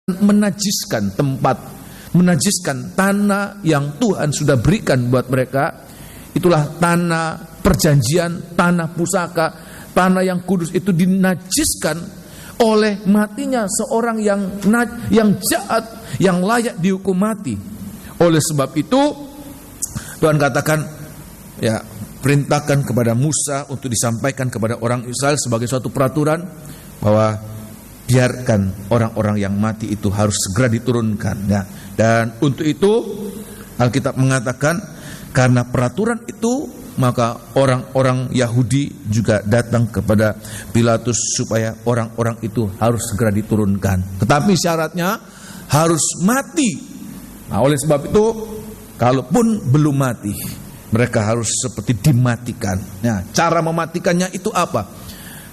menajiskan tempat, menajiskan tanah yang Tuhan sudah berikan buat mereka. Itulah tanah perjanjian, tanah pusaka, tanah yang kudus itu dinajiskan oleh matinya seorang yang jahat, yang layak dihukum mati. Oleh sebab itu Tuhan katakan, ya, perintahkan kepada Musa untuk disampaikan kepada orang Israel sebagai suatu peraturan bahwa biarkan orang-orang yang mati itu harus segera diturunkan, ya. Dan untuk itu Alkitab mengatakan karena peraturan itu maka orang-orang Yahudi juga datang kepada Pilatus supaya orang-orang itu harus segera diturunkan. Tetapi syaratnya harus mati. Nah, oleh sebab itu kalaupun belum mati, mereka harus seperti dimatikan. Nah, cara mematikannya itu apa?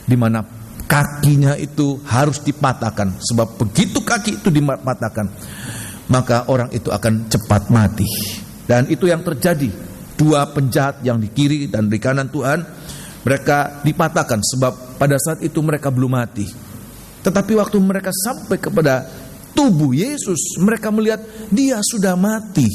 Di mana kakinya itu harus dipatahkan. Sebab begitu kaki itu dipatahkan, maka orang itu akan cepat mati. Dan itu yang terjadi. Dua penjahat yang di kiri dan di kanan Tuhan, mereka dipatahkan sebab pada saat itu mereka belum mati. Tetapi waktu mereka sampai kepada tubuh Yesus, mereka melihat dia sudah mati.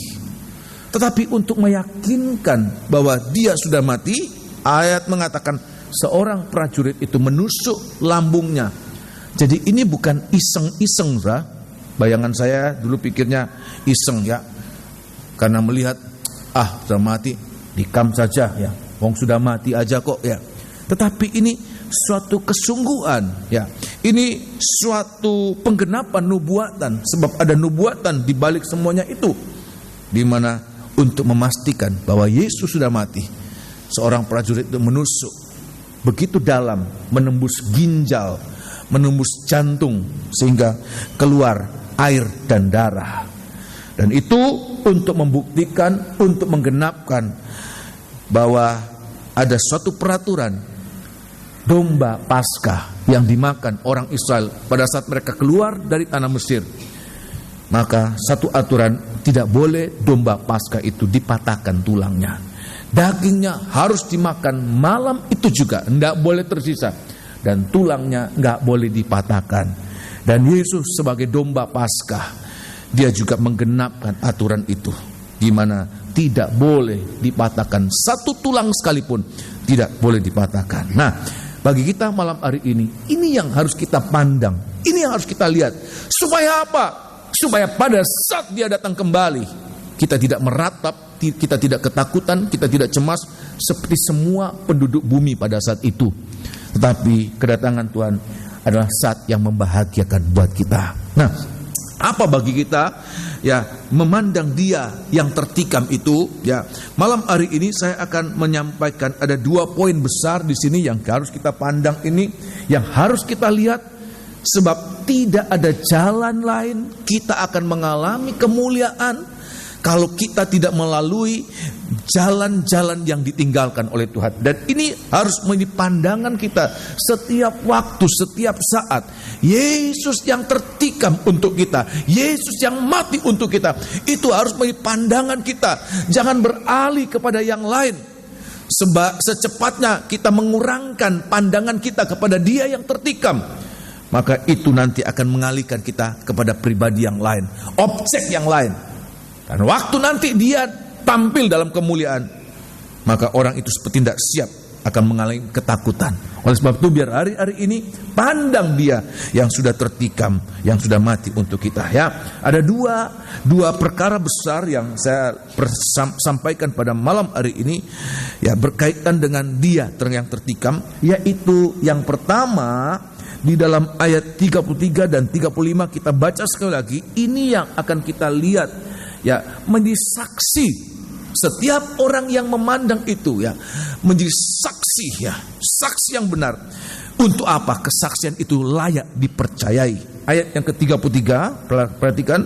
Tetapi untuk meyakinkan bahwa dia sudah mati, ayat mengatakan seorang prajurit itu menusuk lambungnya. Jadi ini bukan iseng-iseng, bayangan saya dulu pikirnya iseng, ya, karena melihat sudah mati, dikam saja, ya, wong sudah mati aja kok, ya. Tetapi ini suatu kesungguhan, ya. Ini suatu penggenapan nubuatan, sebab ada nubuatan di balik semuanya itu, di mana untuk memastikan bahwa Yesus sudah mati, seorang prajurit itu menusuk begitu dalam, menembus ginjal, menembus jantung, sehingga keluar air dan darah. Dan itu untuk membuktikan, untuk menggenapkan bahwa ada suatu peraturan domba Paskah yang dimakan orang Israel pada saat mereka keluar dari tanah Mesir. Maka satu aturan, tidak boleh domba Paskah itu dipatahkan tulangnya. Dagingnya harus dimakan malam itu juga, tidak boleh tersisa. Dan tulangnya tidak boleh dipatahkan. Dan Yesus sebagai domba Paskah, dia juga menggenapkan aturan itu, di mana tidak boleh dipatahkan satu tulang sekalipun, tidak boleh dipatahkan. Nah, bagi kita malam hari ini yang harus kita pandang, ini yang harus kita lihat. Supaya apa? Supaya pada saat dia datang kembali, kita tidak meratap, kita tidak ketakutan, kita tidak cemas seperti semua penduduk bumi pada saat itu. Tetapi kedatangan Tuhan adalah saat yang membahagiakan buat kita. Nah, apa bagi kita, ya, memandang dia yang tertikam itu, ya. Malam hari ini saya akan menyampaikan ada 2 poin besar di sini yang harus kita pandang ini, yang harus kita lihat, sebab tidak ada jalan lain kita akan mengalami kemuliaan kalau kita tidak melalui jalan-jalan yang ditinggalkan oleh Tuhan. Dan ini harus menjadi pandangan kita setiap waktu, setiap saat. Yesus yang tertikam untuk kita, Yesus yang mati untuk kita, itu harus menjadi pandangan kita. Jangan beralih kepada yang lain. Sebab secepatnya kita mengurangkan pandangan kita kepada dia yang tertikam, maka itu nanti akan mengalihkan kita kepada pribadi yang lain, objek yang lain. Dan waktu nanti dia tampil dalam kemuliaan, maka orang itu seperti tidak siap, akan mengalami ketakutan. Oleh sebab itu biar hari-hari ini pandang dia yang sudah tertikam, yang sudah mati untuk kita, ya. Ada dua perkara besar yang saya sampaikan pada malam hari ini, ya, berkaitan dengan dia yang tertikam, yaitu yang pertama di dalam ayat 33 dan 35 kita baca sekali lagi. Ini yang akan kita lihat, ya, menjadi saksi. Setiap orang yang memandang itu, ya, menjadi saksi, ya, saksi yang benar. Untuk apa? Kesaksian itu layak dipercayai. Ayat yang ke-33, perhatikan.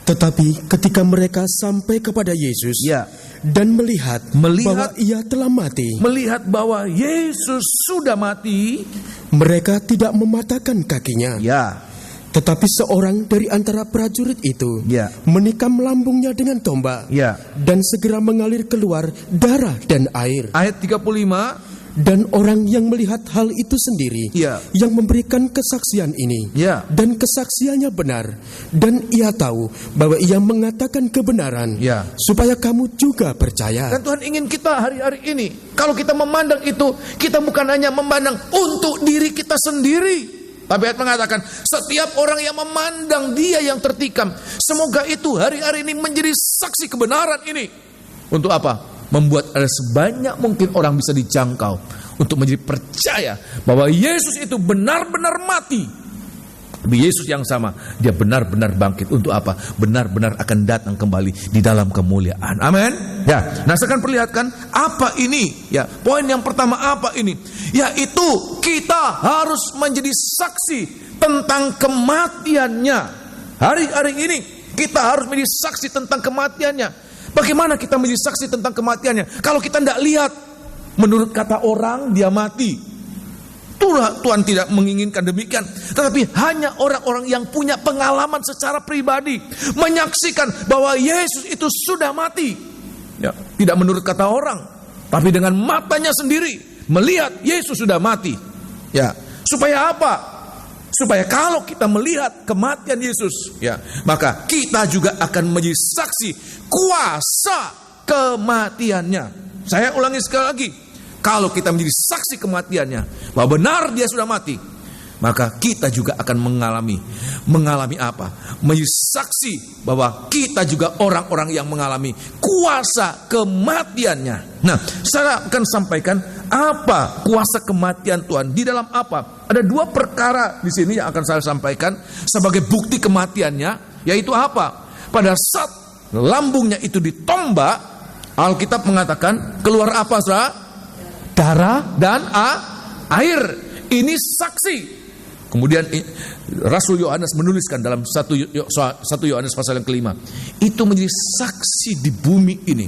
Tetapi ketika mereka sampai kepada Yesus, ya, dan melihat bahwa ia telah mati, melihat bahwa Yesus sudah mati, mereka tidak mematahkan kakinya. Ya. Tetapi seorang dari antara prajurit itu, ya, menikam lambungnya dengan tombak, ya, dan segera mengalir keluar darah dan air. Ayat 35. Dan orang yang melihat hal itu sendiri, Ya. yang memberikan kesaksian ini, Ya. dan kesaksiannya benar, dan ia tahu bahwa ia mengatakan kebenaran, Ya. supaya kamu juga percaya. Dan Tuhan ingin kita hari-hari ini, kalau kita memandang itu, kita bukan hanya memandang untuk diri kita sendiri. Tapi ayat mengatakan, setiap orang yang memandang dia yang tertikam, semoga itu hari-hari ini menjadi saksi kebenaran ini. Untuk apa? Membuat ada sebanyak mungkin orang bisa dijangkau untuk menjadi percaya bahwa Yesus itu benar-benar mati. Tapi Yesus yang sama, dia benar-benar bangkit. Untuk apa? Benar-benar akan datang kembali di dalam kemuliaan. Amin. Ya, nah saya akan perlihatkan apa ini. Ya, poin yang pertama apa ini? Yaitu kita harus menjadi saksi tentang kematiannya. Hari-hari ini kita harus menjadi saksi tentang kematiannya. Bagaimana kita menjadi saksi tentang kematiannya? Kalau kita tidak lihat, menurut kata orang dia mati. Tuhan tidak menginginkan demikian. Tetapi hanya orang-orang yang punya pengalaman secara pribadi menyaksikan bahwa Yesus itu sudah mati. Ya, tidak menurut kata orang, tapi dengan matanya sendiri melihat Yesus sudah mati. Ya, supaya apa? Supaya kalau kita melihat kematian Yesus, ya, maka kita juga akan menjadi saksi kuasa kematiannya. Saya ulangi sekali lagi. Kalau kita menjadi saksi kematiannya, bahwa benar dia sudah mati, maka kita juga akan mengalami apa? Menjadi saksi bahwa kita juga orang-orang yang mengalami kuasa kematiannya. Nah, saya akan sampaikan apa kuasa kematian Tuhan di dalam apa? Ada dua perkara di sini yang akan saya sampaikan sebagai bukti kematiannya, yaitu apa? Pada saat lambungnya itu ditombak, Alkitab mengatakan keluar apa, saudara? Darah dan air. Ini saksi. Kemudian Rasul Yohanes menuliskan dalam 1 Yohanes pasal yang kelima, itu menjadi saksi di bumi ini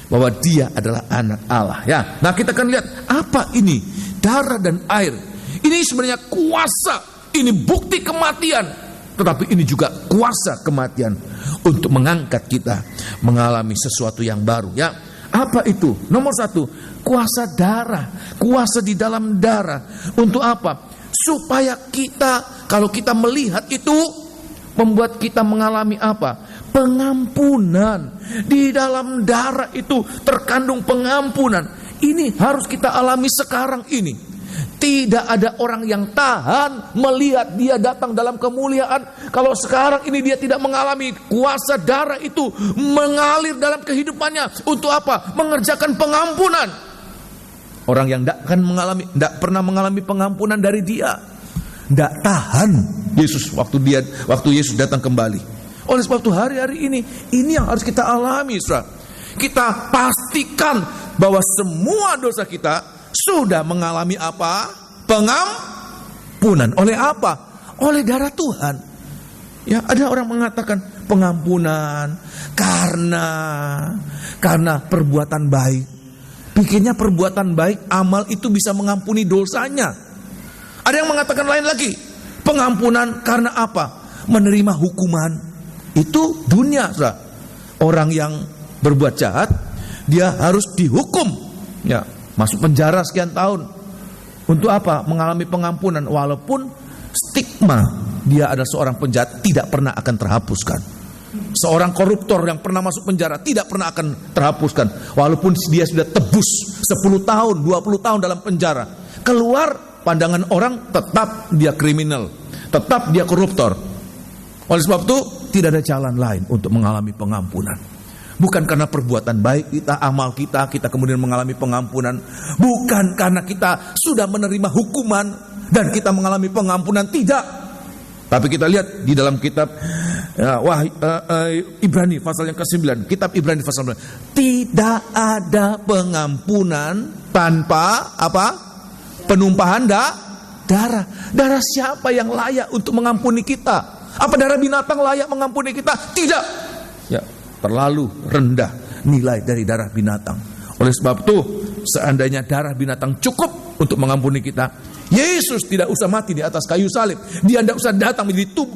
bahwa dia adalah anak Allah. Ya, nah kita akan lihat apa ini darah dan air. Ini sebenarnya kuasa, ini bukti kematian, tetapi ini juga kuasa kematian untuk mengangkat kita mengalami sesuatu yang baru. Ya, apa itu? Nomor satu, kuasa darah, kuasa di dalam darah. Untuk apa? Supaya kita, kalau kita melihat itu, membuat kita mengalami apa? Pengampunan. Di dalam darah itu terkandung pengampunan. Ini harus kita alami sekarang ini. Tidak ada orang yang tahan melihat dia datang dalam kemuliaan kalau sekarang ini dia tidak mengalami kuasa darah itu mengalir dalam kehidupannya. Untuk apa? Mengerjakan pengampunan. Orang yang tidak pernah mengalami pengampunan dari dia, tidak tahan Yesus waktu Yesus datang kembali. Oleh sebab itu hari-hari ini yang harus kita alami, saudara. Kita pastikan bahwa semua dosa kita sudah mengalami apa? Pengampunan. Oleh apa? Oleh darah Tuhan. Ya, ada orang mengatakan pengampunan karena perbuatan baik. Pikirnya perbuatan baik, amal itu bisa mengampuni dosanya. Ada yang mengatakan lain lagi, pengampunan karena apa? Menerima hukuman. Itu dunia, saudara. Orang yang berbuat jahat, dia harus dihukum. Ya, masuk penjara sekian tahun. Untuk apa? Mengalami pengampunan. Walaupun stigma dia adalah seorang penjahat tidak pernah akan terhapuskan. Seorang koruptor yang pernah masuk penjara tidak pernah akan terhapuskan. Walaupun dia sudah tebus 10 tahun, 20 tahun dalam penjara. Keluar pandangan orang tetap dia kriminal, tetap dia koruptor. Oleh sebab itu tidak ada jalan lain untuk mengalami pengampunan. Bukan karena perbuatan baik kita, amal kita kemudian mengalami pengampunan. Bukan karena kita sudah menerima hukuman dan kita mengalami pengampunan, tidak. Tapi kita lihat di dalam kitab Ibrani pasal yang ke-9, kitab Ibrani pasal 9, tidak ada pengampunan tanpa apa? Penumpahan darah. Darah siapa yang layak untuk mengampuni kita? Apa darah binatang layak mengampuni kita? Tidak. Ya, terlalu rendah nilai dari darah binatang. Oleh sebab itu, seandainya darah binatang cukup untuk mengampuni kita, Yesus tidak usah mati di atas kayu salib. Dia tidak usah datang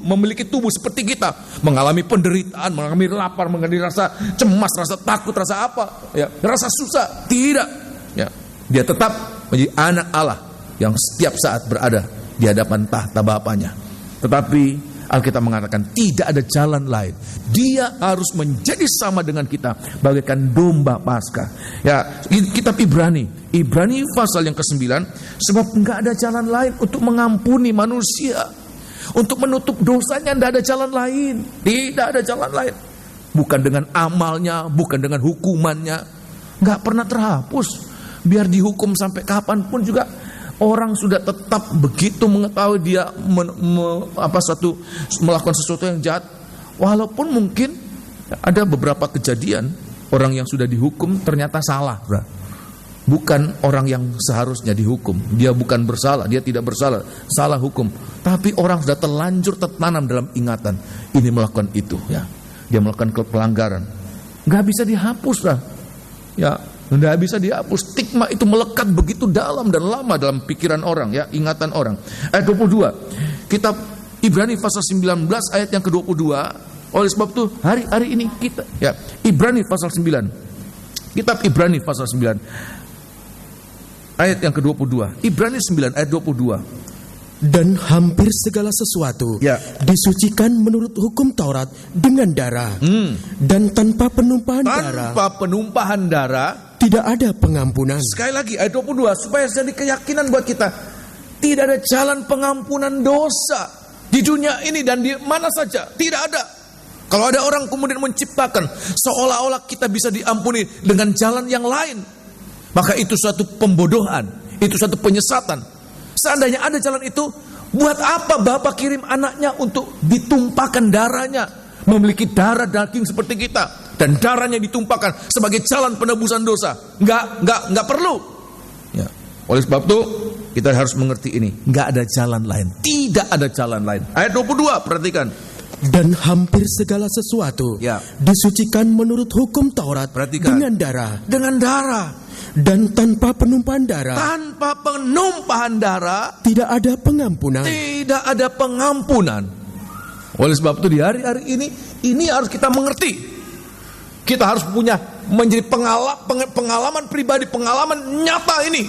memiliki tubuh seperti kita, mengalami penderitaan, mengalami lapar, mengalami rasa cemas, rasa takut, rasa apa? Ya, rasa susah. Tidak. Ya, dia tetap menjadi anak Allah yang setiap saat berada di hadapan tahta Bapanya. Tetapi Alkitab mengatakan tidak ada jalan lain. Dia harus menjadi sama dengan kita bagaikan domba Paskah. Ya, kitab Ibrani pasal yang ke-9, sebab enggak ada jalan lain untuk mengampuni manusia, untuk menutup dosanya. Tidak ada jalan lain. Tidak ada jalan lain. Bukan dengan amalnya, bukan dengan hukumannya. Enggak pernah terhapus. Biar dihukum sampai kapanpun juga, orang sudah tetap begitu mengetahui dia melakukan sesuatu yang jahat. Walaupun mungkin ada beberapa kejadian orang yang sudah dihukum ternyata salah, bukan orang yang seharusnya dihukum. Dia bukan bersalah, dia tidak bersalah, salah hukum. Tapi orang sudah terlanjur tertanam dalam ingatan, ini melakukan itu, ya. Dia melakukan pelanggaran, nggak bisa dihapus, ya. Tidak bisa dihapus. Stigma itu melekat begitu dalam dan lama dalam pikiran orang, ya, ingatan orang. Ayat 22, kitab Ibrani pasal 19 ayat yang ke-22. Oleh sebab itu hari-hari ini kita, ya, Ibrani pasal 9, kitab Ibrani pasal 9 ayat yang ke-22. Ibrani 9 ayat 22. Dan hampir segala sesuatu, ya, disucikan menurut hukum Taurat dengan darah. Dan tanpa penumpahan darah tidak ada pengampunan. Sekali lagi ayat 22, supaya jadi keyakinan buat kita, tidak ada jalan pengampunan dosa di dunia ini dan di mana saja. Tidak ada. Kalau ada orang kemudian menciptakan seolah-olah kita bisa diampuni dengan jalan yang lain, maka itu suatu pembodohan, itu suatu penyesatan. Seandainya ada jalan itu, buat apa Bapa kirim anaknya untuk ditumpahkan darahnya, memiliki darah daging seperti kita, dan darahnya ditumpahkan sebagai jalan penebusan dosa? Enggak perlu. Ya. Oleh sebab itu kita harus mengerti ini, enggak ada jalan lain, tidak ada jalan lain. Ayat 22, perhatikan. Dan hampir segala sesuatu, ya, disucikan menurut hukum Taurat, perhatikan, dengan darah. Dan tanpa penumpahan darah tidak ada pengampunan. Tidak ada pengampunan. Oleh sebab itu di hari-hari ini harus kita mengerti. Kita harus menjadi pengalaman pribadi, pengalaman nyata ini.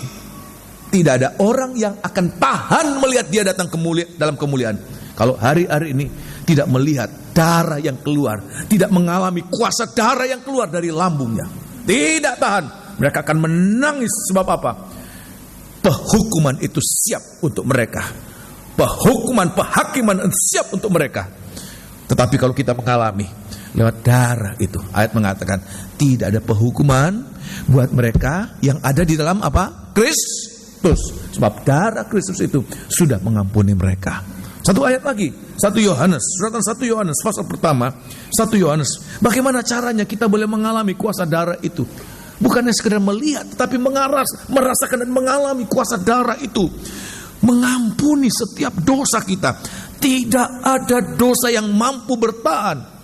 Tidak ada orang yang akan tahan melihat dia datang dalam kemuliaan kalau hari-hari ini tidak melihat darah yang keluar, tidak mengalami kuasa darah yang keluar dari lambungnya. Tidak tahan. Mereka akan menangis. Sebab apa? Penghukuman itu siap untuk mereka. Penghakiman siap untuk mereka. Tetapi kalau kita mengalami lewat darah itu, ayat mengatakan tidak ada penghukuman buat mereka yang ada di dalam apa? Kristus. Sebab darah Kristus itu sudah mengampuni mereka. Satu ayat lagi, 1 Yohanes, suratan 1 Yohanes pasal pertama, 1 Yohanes. Bagaimana caranya kita boleh mengalami kuasa darah itu? Bukannya sekedar melihat, tetapi merasakan dan mengalami kuasa darah itu. Mengampuni setiap dosa kita. Tidak ada dosa yang mampu bertahan.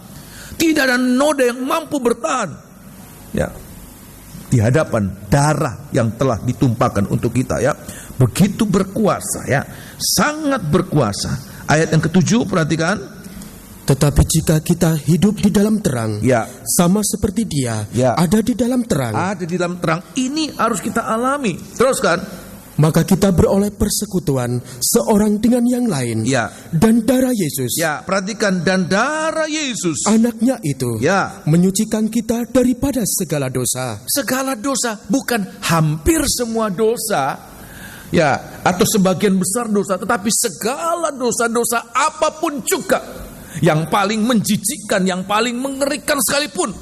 Tidak ada noda yang mampu bertahan, ya, di hadapan darah yang telah ditumpahkan untuk kita, ya. Begitu berkuasa, ya, sangat berkuasa. Ayat yang ke-7, perhatikan. Tetapi jika kita hidup di dalam terang, ya, sama seperti Dia, ya, ada di dalam terang. Ada di dalam terang. Ini harus kita alami. Teruskan. Maka kita beroleh persekutuan seorang dengan yang lain, ya, dan darah Yesus, ya, perhatikan, dan darah Yesus, anaknya itu, ya, menyucikan kita daripada segala dosa. Segala dosa, bukan hampir semua dosa, ya, atau sebagian besar dosa, tetapi segala dosa-dosa apapun juga, yang paling menjijikkan, yang paling mengerikan sekalipun.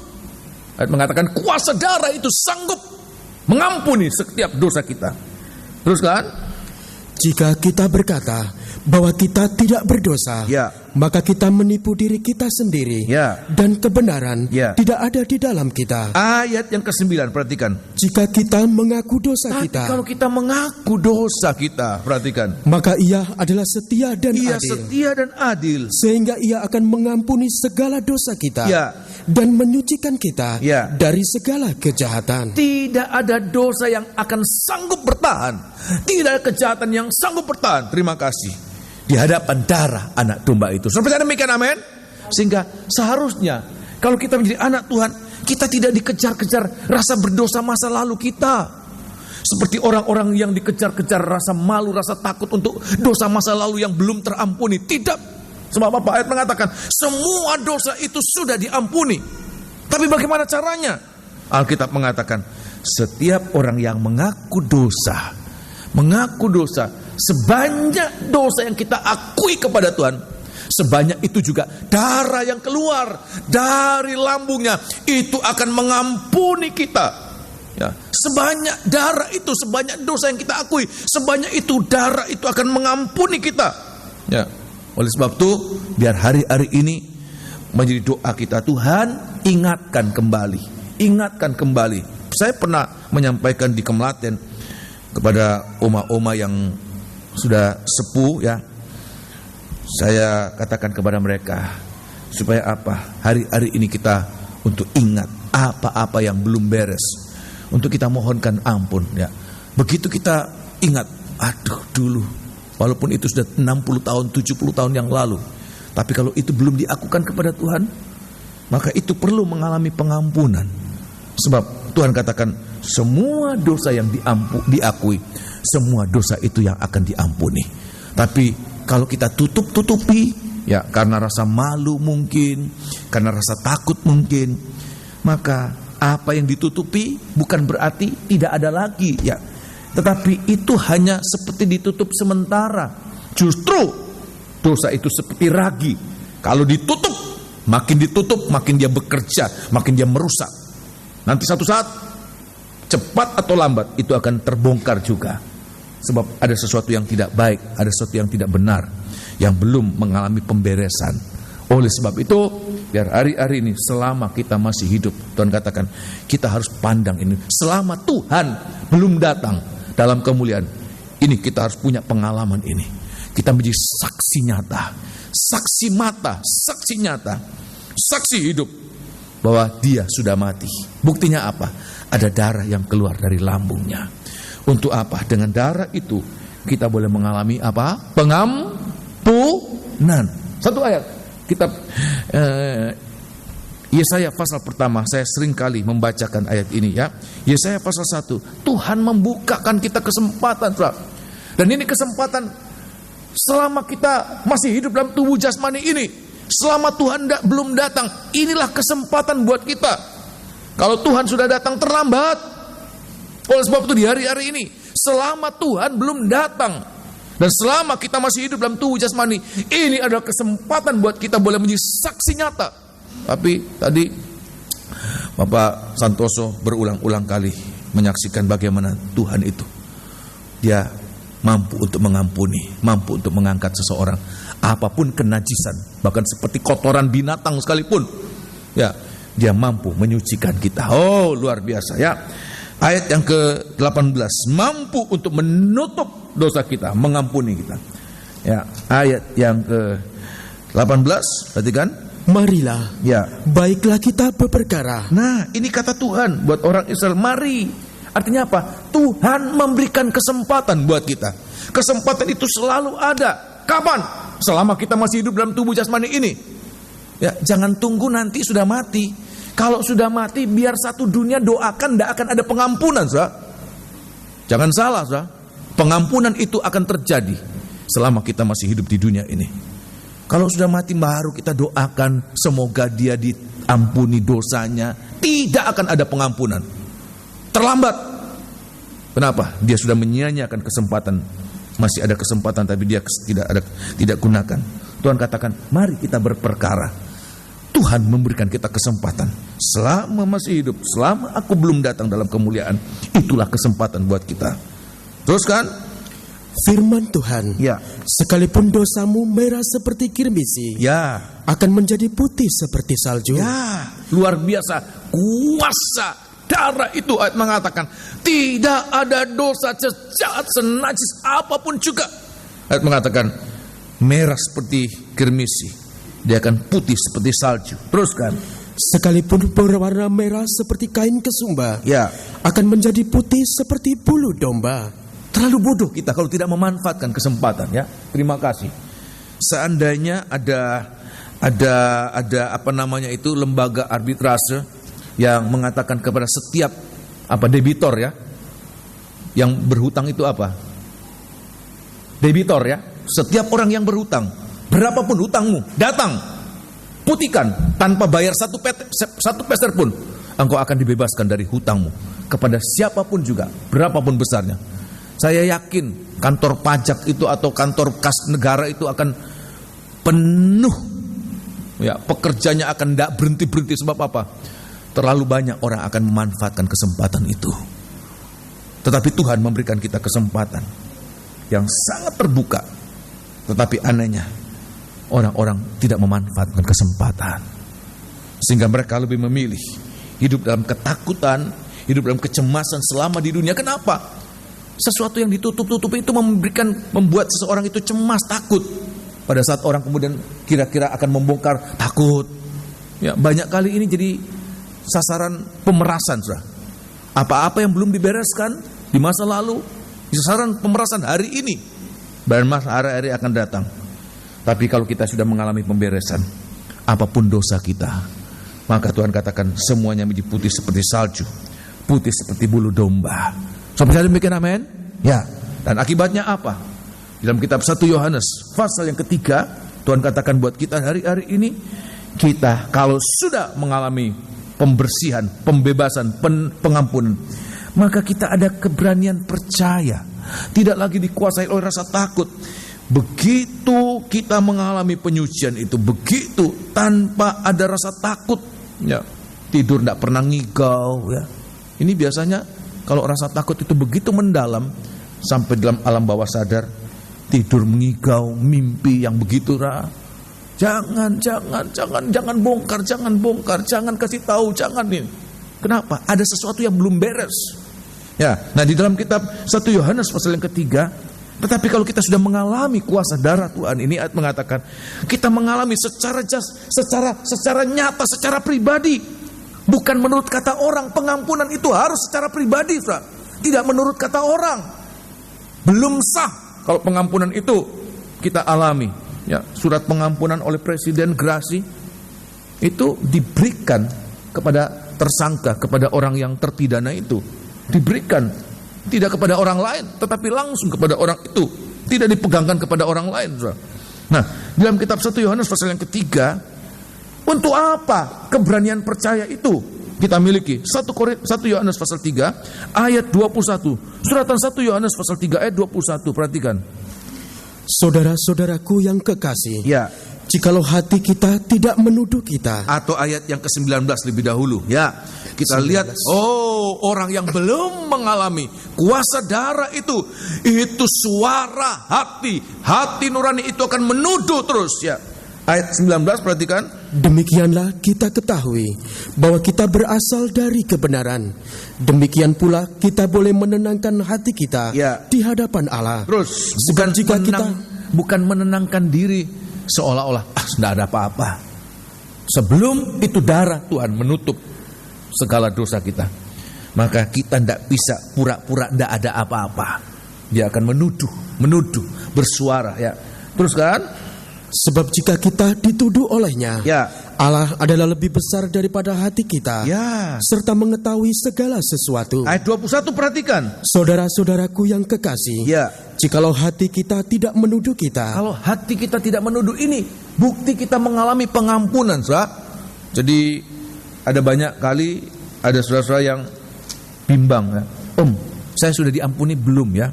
Ayat mengatakan kuasa darah itu sanggup mengampuni setiap dosa kita. Teruskan. Jika kita berkata bahwa kita tidak berdosa, ya, maka kita menipu diri kita sendiri, ya, dan kebenaran, ya, tidak ada di dalam kita. Ayat yang ke-9, perhatikan. Jika kita mengaku dosa kita, kalau kita mengaku dosa kita, perhatikan, maka Ia adalah setia dan adil. Setia dan adil, sehingga Ia akan mengampuni segala dosa kita, ya, dan menyucikan kita, ya, dari segala kejahatan. Tidak ada dosa yang akan sanggup bertahan. Tidak ada kejahatan yang sanggup bertahan. Terima kasih. Di hadapan darah anak domba itu. Seperti demikian, amin. Sehingga seharusnya kalau kita menjadi anak Tuhan, kita tidak dikejar-kejar rasa berdosa masa lalu kita. Seperti orang-orang yang dikejar-kejar rasa malu, rasa takut untuk dosa masa lalu yang belum terampuni. Tidak. Sebab apa? Ayat mengatakan semua dosa itu sudah diampuni. Tapi bagaimana caranya? Alkitab mengatakan setiap orang yang mengaku dosa, sebanyak dosa yang kita akui kepada Tuhan, sebanyak itu juga darah yang keluar dari lambungnya itu akan mengampuni kita. Ya, sebanyak darah itu, sebanyak dosa yang kita akui, sebanyak itu darah itu akan mengampuni kita. Ya, oleh sebab itu biar hari-hari ini menjadi doa kita, Tuhan ingatkan kembali. Saya pernah menyampaikan di Kemlaten kepada oma-oma yang sudah sepuh, ya. Saya katakan kepada mereka supaya apa? Hari-hari ini kita untuk ingat apa-apa yang belum beres, untuk kita mohonkan ampun, ya. Begitu kita ingat, aduh dulu, walaupun itu sudah 60 tahun, 70 tahun yang lalu, tapi kalau itu belum diakukan kepada Tuhan, maka itu perlu mengalami pengampunan. Sebab Tuhan katakan semua dosa yang diakui, semua dosa itu yang akan diampuni. Tapi kalau kita tutupi, ya karena rasa malu mungkin, karena rasa takut mungkin, maka apa yang ditutupi bukan berarti tidak ada lagi, ya. Tetapi itu hanya seperti ditutup sementara. Justru dosa itu seperti ragi. Kalau ditutup, makin dia bekerja, makin dia merusak. Nanti satu saat, cepat atau lambat, itu akan terbongkar juga. Sebab ada sesuatu yang tidak baik, ada sesuatu yang tidak benar, yang belum mengalami pemberesan. Oleh sebab itu, biar hari-hari ini selama kita masih hidup, Tuhan katakan kita harus pandang ini. Selama Tuhan belum datang dalam kemuliaan, ini kita harus punya pengalaman ini. Kita menjadi saksi nyata, saksi mata, saksi nyata, saksi hidup bahwa dia sudah mati. Buktinya apa? Ada darah yang keluar dari lambungnya. Untuk apa? Dengan darah itu kita boleh mengalami apa? Pengampunan. Satu ayat kitab Yesaya pasal pertama, saya sering kali membacakan ayat ini, ya. Yesaya pasal 1. Tuhan membukakan kita kesempatan, saudara. Dan ini kesempatan selama kita masih hidup dalam tubuh jasmani ini. Selama Tuhan belum datang, inilah kesempatan buat kita. Kalau Tuhan sudah datang terlambat. Oleh sebab itu di hari-hari ini, selama Tuhan belum datang, dan selama kita masih hidup dalam tubuh jasmani, ini adalah kesempatan buat kita boleh menjadi saksi nyata. Tapi tadi Bapak Santoso berulang-ulang kali menyaksikan bagaimana Tuhan itu, dia mampu untuk mengampuni, mampu untuk mengangkat seseorang, apapun kenajisan, bahkan seperti kotoran binatang sekalipun, ya, dia mampu menyucikan kita. Oh, luar biasa, ya. Ayat yang ke-18, mampu untuk menutup dosa kita, mengampuni kita. Ya, ayat yang ke-18, perhatikan. Marilah, ya, baiklah kita berperkara. Nah, ini kata Tuhan buat orang Israel, mari. Artinya apa? Tuhan memberikan kesempatan buat kita. Kesempatan itu selalu ada. Kapan? Selama kita masih hidup dalam tubuh jasmani ini. Ya, jangan tunggu nanti sudah mati. Kalau sudah mati, biar satu dunia doakan, tidak akan ada pengampunan, saudara. Jangan salah, saudara. Pengampunan itu akan terjadi selama kita masih hidup di dunia ini. Kalau sudah mati baru kita doakan semoga dia diampuni dosanya. Tidak akan ada pengampunan. Terlambat. Kenapa? Dia sudah menyia-nyiakan kesempatan. Masih ada kesempatan tapi dia tidak gunakan. Tuhan katakan, mari kita berperkara. Tuhan memberikan kita kesempatan. Selama masih hidup, selama aku belum datang dalam kemuliaan, itulah kesempatan buat kita. Teruskan. Firman Tuhan, ya, sekalipun dosamu merah seperti kirmisi, ya, akan menjadi putih seperti salju. Ya, luar biasa kuasa darah itu. Ayat mengatakan tidak ada dosa sejahat senajis apapun juga. Ayat mengatakan merah seperti kirmisi, dia akan putih seperti salju. Teruskan. Sekalipun berwarna merah seperti kain kesumba, ya, akan menjadi putih seperti bulu domba. Terlalu bodoh kita kalau tidak memanfaatkan kesempatan, ya. Terima kasih. Seandainya ada apa namanya itu lembaga arbitrase yang mengatakan kepada setiap debitor, ya, Yang berhutang itu apa? Debitor ya. Setiap orang yang berhutang, berapapun hutangmu, datang, putihkan tanpa bayar satu peser pun, engkau akan dibebaskan dari hutangmu kepada siapapun juga, berapapun besarnya. Saya yakin kantor pajak itu atau kantor kas negara itu akan penuh, ya, pekerjanya akan tidak berhenti sebab apa? Terlalu banyak orang akan memanfaatkan kesempatan itu. Tetapi Tuhan memberikan kita kesempatan yang sangat terbuka. Tetapi anehnya, orang-orang tidak memanfaatkan kesempatan. Sehingga mereka lebih memilih hidup dalam ketakutan, hidup dalam kecemasan selama di dunia. Kenapa? Sesuatu yang ditutup-tutupi itu membuat seseorang itu cemas, takut. Pada saat orang kemudian kira-kira akan membongkar, takut. Ya, banyak kali ini jadi sasaran pemerasan, saudara. Apa-apa yang belum dibereskan di masa lalu, sasaran pemerasan hari ini, dan masa hari-hari akan datang. Tapi kalau kita sudah mengalami pemberesan, apapun dosa kita, maka Tuhan katakan semuanya menjadi putih seperti salju, putih seperti bulu domba. Sampai saya demikian, amin? Ya. Dan akibatnya apa? Dalam kitab 1 Yohanes pasal yang ketiga, Tuhan katakan buat kita hari-hari ini, kita kalau sudah mengalami pembersihan, pembebasan, pengampunan, maka kita ada keberanian percaya, tidak lagi dikuasai oleh rasa takut. Begitu kita mengalami penyucian itu, begitu tanpa ada rasa takut, ya, tidur tidak pernah ngigau, ya. Ini biasanya kalau rasa takut itu begitu mendalam sampai dalam alam bawah sadar, tidur mengigau, mimpi yang begitu jangan bongkar, jangan kasih tahu, jangan ini. Kenapa? Ada sesuatu yang belum beres. Ya, nah di dalam kitab 1 Yohanes pasal yang ketiga, tetapi kalau kita sudah mengalami kuasa darah Tuhan, ini ayat mengatakan kita mengalami secara nyata, secara pribadi, bukan menurut kata orang. Pengampunan itu harus secara pribadi, saudara. Tidak menurut kata orang. Belum sah kalau pengampunan itu kita alami. Ya, surat pengampunan oleh Presiden Grasi itu diberikan kepada tersangka, kepada orang yang terpidana itu. Diberikan tidak kepada orang lain, tetapi langsung kepada orang itu, tidak dipegangkan kepada orang lain, saudara. Nah, dalam kitab 1 Yohanes pasal yang ketiga, untuk apa keberanian percaya itu kita miliki? 1 Yohanes pasal 3 ayat 21. Suratan 1 Yohanes pasal 3 ayat 21. Perhatikan. Saudara-saudaraku yang kekasih, ya, jikalau hati kita tidak menuduh kita. Atau ayat yang ke-19 lebih dahulu, ya. Kita 19. Lihat, orang yang belum mengalami kuasa darah itu suara hati nurani itu akan menuduh terus, ya. Ayat 19, perhatikan. Demikianlah kita ketahui bahwa kita berasal dari kebenaran. Demikian pula kita boleh menenangkan hati kita, ya, di hadapan Allah. Terus, bukan menenangkan diri seolah-olah tidak ada apa-apa. Sebelum itu darah Tuhan menutup segala dosa kita, maka kita tidak bisa pura-pura tidak ada apa-apa. Dia akan menuduh, bersuara, ya. Terus kan? Sebab jika kita dituduh olehnya, ya, Allah adalah lebih besar daripada hati kita, ya, serta mengetahui segala sesuatu. Ayat 21, perhatikan. Saudara-saudaraku yang kekasih, ya, jikalau hati kita tidak menuduh kita. Kalau hati kita tidak menuduh, ini bukti kita mengalami pengampunan, saudara. Jadi ada banyak kali ada saudara-saudara yang bimbang, ya. Saya sudah diampuni belum, ya?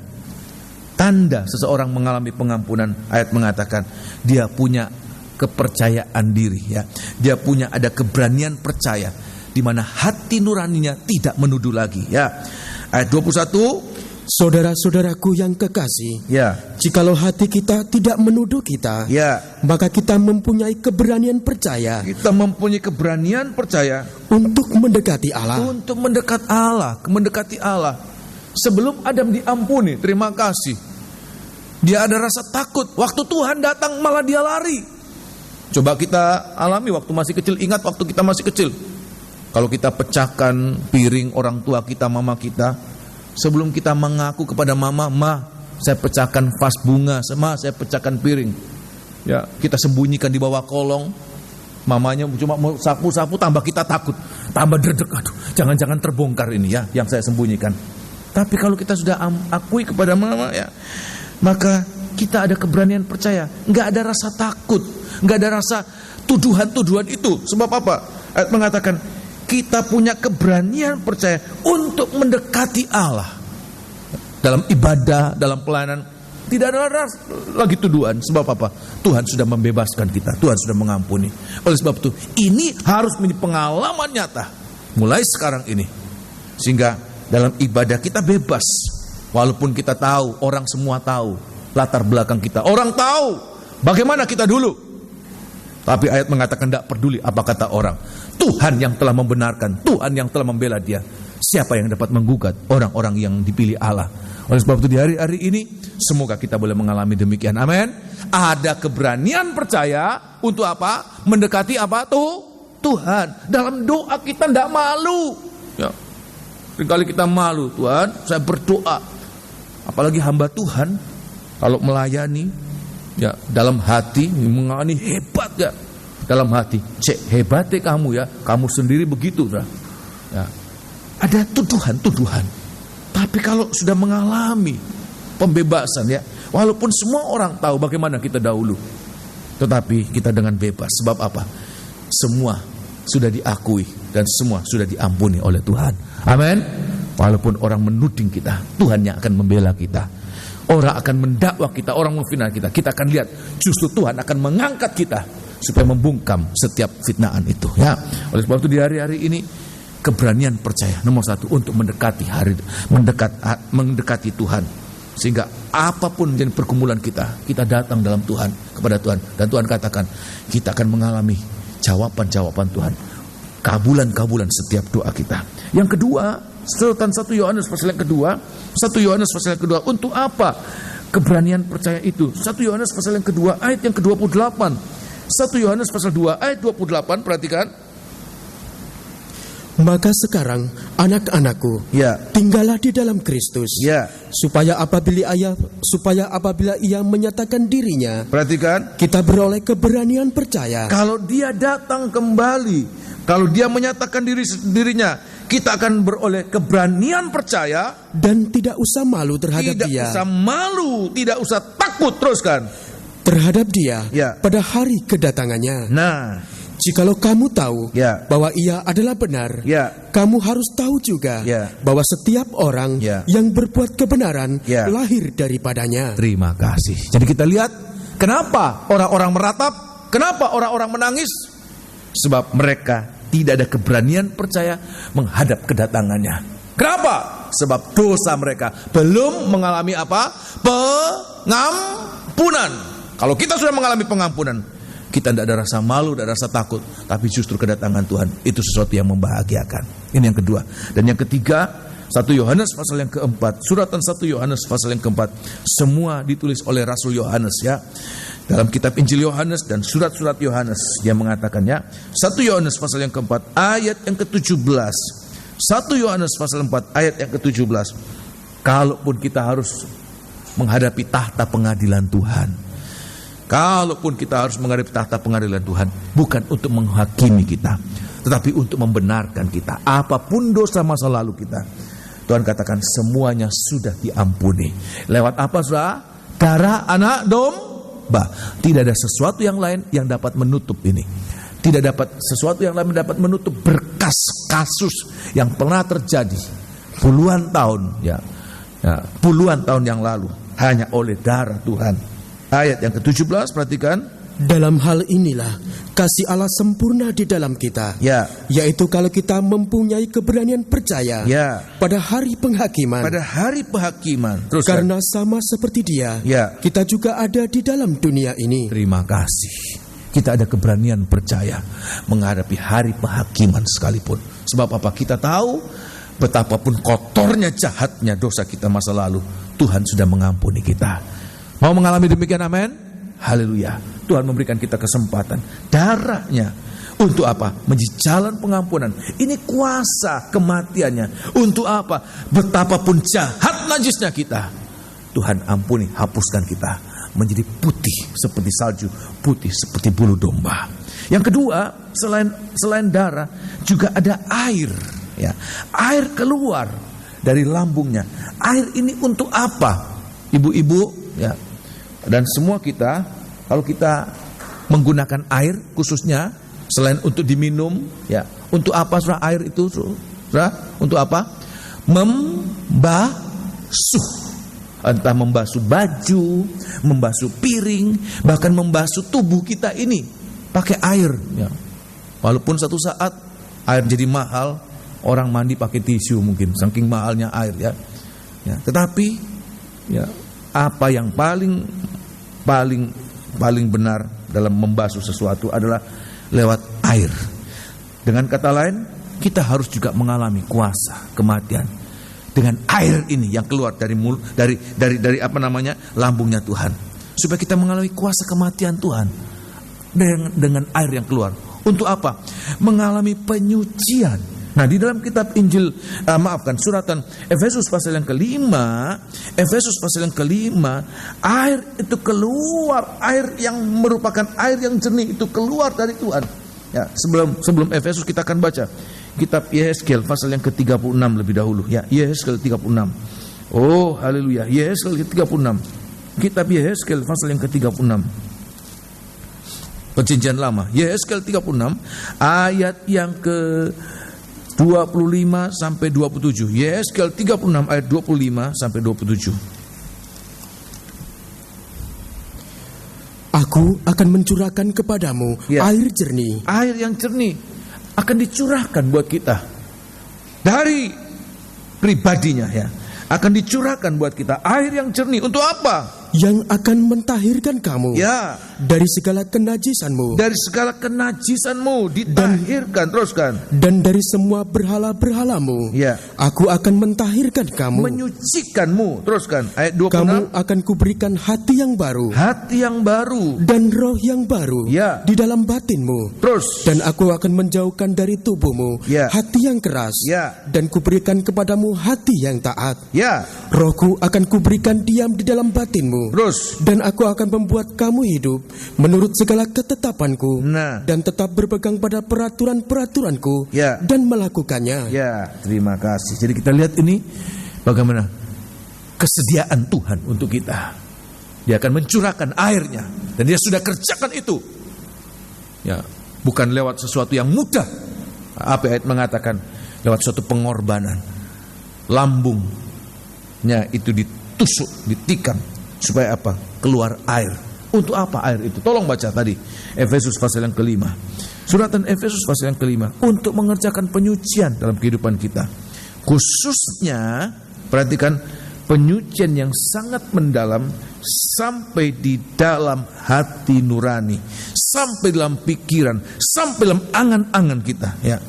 Tanda seseorang mengalami pengampunan, ayat mengatakan dia punya kepercayaan diri, ya. Dia punya ada keberanian percaya di mana hati nuraninya tidak menuduh lagi, ya. Ayat 21, saudara-saudaraku yang kekasih, ya, jikalau hati kita tidak menuduh kita, ya, maka kita mempunyai keberanian percaya. Kita mempunyai keberanian percaya untuk mendekati Allah. Untuk mendekati Allah. Sebelum Adam diampuni, terima kasih. Dia ada rasa takut. Waktu Tuhan datang malah dia lari. Coba kita alami waktu masih kecil. Ingat waktu kita masih kecil. Kalau kita pecahkan piring orang tua kita, mama kita, sebelum kita mengaku kepada mama, saya pecahkan vas bunga, saya pecahkan piring, ya, kita sembunyikan di bawah kolong. Mamanya cuma mau sapu-sapu, tambah kita takut, tambah dredeg. Aduh, jangan-jangan terbongkar ini, ya, yang saya sembunyikan. Tapi kalau kita sudah akui kepada Mama ya, maka kita ada keberanian percaya. Nggak ada rasa takut, nggak ada rasa tuduhan-tuduhan itu. Sebab apa? Ayat mengatakan kita punya keberanian percaya untuk mendekati Allah. Dalam ibadah, dalam pelayanan, tidak ada lagi tuduhan. Sebab apa? Tuhan sudah membebaskan kita, Tuhan sudah mengampuni. Oleh sebab itu, ini harus menjadi pengalaman nyata mulai sekarang ini. Sehingga dalam ibadah kita bebas. Walaupun kita tahu, orang semua tahu latar belakang kita, orang tahu bagaimana kita dulu. Tapi ayat mengatakan tidak peduli apa kata orang. Tuhan yang telah membenarkan, Tuhan yang telah membela dia. Siapa yang dapat menggugat orang-orang yang dipilih Allah? Oleh sebab itu di hari-hari ini semoga kita boleh mengalami demikian. Amin. Ada keberanian percaya untuk apa? Mendekati apa tuh? Tuhan. Dalam doa kita tidak malu. Ya. Seringkali kita malu, Tuhan, saya berdoa. Apalagi hamba Tuhan kalau melayani ya dalam hati mengalami hebat ya. Dalam hati, cek hebatnya kamu ya, kamu sendiri begitu ya. Ada tuduhan-tuduhan. Tapi kalau sudah mengalami pembebasan ya, walaupun semua orang tahu bagaimana kita dahulu, tetapi kita dengan bebas. Sebab apa? Semua sudah diakui dan semua sudah diampuni oleh Tuhan. Amin. Walaupun orang menuding kita, Tuhan yang akan membela kita. Orang akan mendakwa kita, orang memfitnah kita. Kita akan lihat justru Tuhan akan mengangkat kita supaya membungkam setiap fitnaan itu ya. Oleh sebab itu di hari-hari ini keberanian percaya nomor satu untuk mendekati Tuhan, sehingga apapun menjadi pergumulan kita datang dalam Tuhan, kepada Tuhan, dan Tuhan katakan kita akan mengalami jawaban-jawaban Tuhan, kabulan-kabulan setiap doa kita. Yang kedua, serutan 1 Yohanes pasal yang kedua, 1 Yohanes pasal yang kedua, untuk apa keberanian percaya itu? 1 Yohanes pasal yang kedua ayat yang ke-28. 1 Yohanes pasal 2 ayat 28, perhatikan. Maka sekarang anak-anakku, ya, tinggallah di dalam Kristus, ya, supaya apabila ia menyatakan dirinya, perhatikan, kita beroleh keberanian percaya. Kalau dia datang kembali, kalau dia menyatakan dirinya, kita akan beroleh keberanian percaya dan tidak usah malu terhadap dia. Tidak usah malu, tidak usah takut, teruskan. Terhadap dia ya, pada hari kedatangannya. Nah, jikalau kamu tahu ya, bahwa ia adalah benar, ya, kamu harus tahu juga ya, bahwa setiap orang ya, yang berbuat kebenaran ya, lahir daripadanya. Terima kasih. Jadi kita lihat kenapa orang-orang meratap, kenapa orang-orang menangis? Sebab mereka tidak ada keberanian percaya menghadap kedatangannya. Kenapa? Sebab dosa mereka belum mengalami apa? Pengampunan. Kalau kita sudah mengalami pengampunan, kita tidak ada rasa malu, tidak ada rasa takut, tapi justru kedatangan Tuhan itu sesuatu yang membahagiakan. Ini yang kedua. Dan yang ketiga, 1 Yohanes pasal yang keempat, suratan 1 Yohanes pasal yang keempat, semua ditulis oleh Rasul Yohanes ya. Dalam kitab Injil Yohanes dan surat-surat Yohanes yang mengatakannya, 1 Yohanes pasal yang keempat ayat yang ke-17. 1 Yohanes pasal 4 ayat yang ke-17. Kalaupun kita harus menghadapi tahta pengadilan Tuhan, kalaupun kita harus menghadapi tahta pengadilan Tuhan, bukan untuk menghakimi kita, tetapi untuk membenarkan kita. Apapun dosa masa lalu kita, Tuhan katakan semuanya sudah diampuni. Lewat apa saudara? Darah anak domba. Tidak ada sesuatu yang lain yang dapat menutup ini. Tidak dapat sesuatu yang lain dapat menutup berkas kasus yang pernah terjadi puluhan tahun puluhan tahun yang lalu, hanya oleh darah Tuhan. Ayat yang ke-17, perhatikan. Dalam hal inilah kasih Allah sempurna di dalam kita, ya, yaitu kalau kita mempunyai keberanian percaya, ya, pada hari penghakiman. Pada hari penghakiman. Terus, karena sama seperti Dia, ya, kita juga ada di dalam dunia ini. Terima kasih. Kita ada keberanian percaya menghadapi hari penghakiman sekalipun. Sebab apa? Kita tahu betapapun kotornya, jahatnya dosa kita masa lalu, Tuhan sudah mengampuni kita. Mau mengalami demikian, amin? Haleluya. Tuhan memberikan kita kesempatan. Darahnya untuk apa? Menjadi jalan pengampunan. Ini kuasa kematiannya. Untuk apa? Betapapun jahat najisnya kita, Tuhan ampuni, hapuskan kita menjadi putih seperti salju, putih seperti bulu domba. Yang kedua, selain darah juga ada air. Ya, air keluar dari lambungnya. Air ini untuk apa? Ibu-ibu ya, dan semua kita, kalau kita menggunakan air khususnya selain untuk diminum ya, untuk apa saudara air itu saudara? Untuk apa? Membasuh. Entah membasuh baju, membasuh piring, bahkan membasuh tubuh kita ini pakai air ya. Walaupun satu saat air jadi mahal, orang mandi pakai tisu mungkin saking mahalnya air ya. Ya, tetapi ya, apa yang paling benar dalam membasuh sesuatu adalah lewat air. Dengan kata lain, kita harus juga mengalami kuasa kematian dengan air ini yang keluar dari lambungnya Tuhan, supaya kita mengalami kuasa kematian Tuhan dengan air yang keluar. Untuk apa? Mengalami penyucian. Nah, di dalam kitab Injil, suratan Efesus pasal yang kelima, air itu keluar, air yang merupakan air yang jernih itu keluar dari Tuhan. Ya, sebelum Efesus kita akan baca kitab Yehezkiel pasal yang ke-36 lebih dahulu. Ya, Yehezkiel 36. Oh, haleluya. Yehezkiel 36. Kitab Yehezkiel pasal yang ke-36. Perjanjian Lama. Yehezkiel 36 ayat yang ke 25 sampai 27. Yehezkiel 36 ayat 25 sampai 27. Aku akan mencurahkan kepadamu air jernih. Air yang jernih akan dicurahkan buat kita dari pribadinya ya. Akan dicurahkan buat kita air yang jernih. Untuk apa? Yang akan mentahirkan kamu dari segala kenajisanmu. Dari segala kenajisanmu ditahirkan, teruskan. Dan dari semua berhala-berhalamu. Aku akan mentahirkan kamu. Menyucikanmu, teruskan. Ayat 26. Kamu akan kuberikan hati yang baru. Hati yang baru. Dan roh yang baru di dalam batinmu. Terus. Dan aku akan menjauhkan dari tubuhmu hati yang keras. Dan kuberikan kepadamu hati yang taat. Rohku akan kuberikan diam di dalam batinmu. Terus. Dan aku akan membuat kamu hidup menurut segala ketetapanku. Dan tetap berpegang pada peraturan-peraturanku. Dan melakukannya. Terima kasih. Jadi kita lihat ini bagaimana kesediaan Tuhan untuk kita. Dia akan mencurahkan airnya. Dan dia sudah kerjakan itu. Ya, bukan lewat sesuatu yang mudah. Apa ayat mengatakan? Lewat suatu pengorbanan. Lambungnya itu ditusuk, ditikam. Supaya apa? Keluar air. Untuk apa air itu? Tolong baca tadi Efesus pasal yang kelima. Suratan Efesus pasal yang kelima. Untuk mengerjakan penyucian dalam kehidupan kita. Khususnya, perhatikan, penyucian yang sangat mendalam sampai di dalam hati nurani, sampai dalam pikiran, sampai dalam angan-angan kita ya.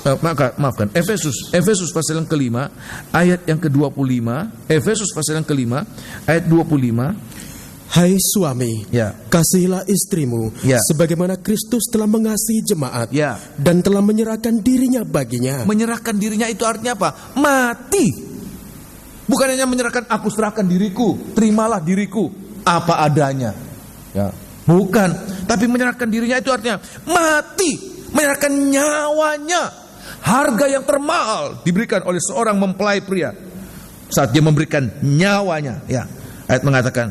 Efesus pasal yang kelima ayat yang ke-25. Efesus pasal yang kelima ayat 25. Hai suami, kasihilah istrimu sebagaimana Kristus telah mengasihi jemaat dan telah menyerahkan dirinya baginya. Menyerahkan dirinya itu artinya apa? Mati. Bukan hanya menyerahkan, aku serahkan diriku, terimalah diriku apa adanya. Bukan, tapi menyerahkan dirinya itu artinya mati, menyerahkan nyawanya. Harga yang termahal diberikan oleh seorang mempelai pria saat dia memberikan nyawanya. Ayat mengatakan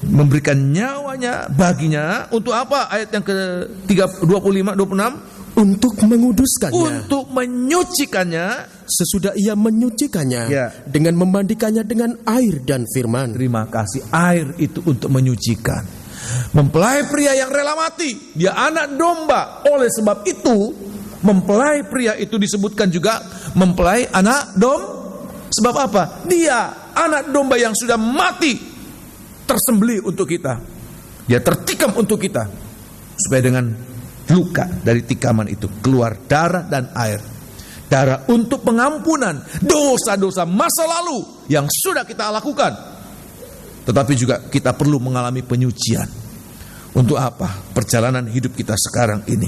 memberikan nyawanya baginya untuk apa? Ayat yang ke-25, 26. Untuk menguduskannya. Untuk menyucikannya. Sesudah ia menyucikannya dengan memandikannya dengan air dan firman. Terima kasih. Air itu untuk menyucikan. Mempelai pria yang rela mati, dia anak domba. Oleh sebab itu mempelai pria itu disebutkan juga mempelai anak domba. Sebab apa? Dia anak domba yang sudah mati, tersembelih untuk kita. Dia tertikam untuk kita, supaya dengan luka dari tikaman itu keluar darah dan air. Darah untuk pengampunan dosa-dosa masa lalu yang sudah kita lakukan. Tetapi juga kita perlu mengalami penyucian. Untuk apa? Perjalanan hidup kita sekarang ini,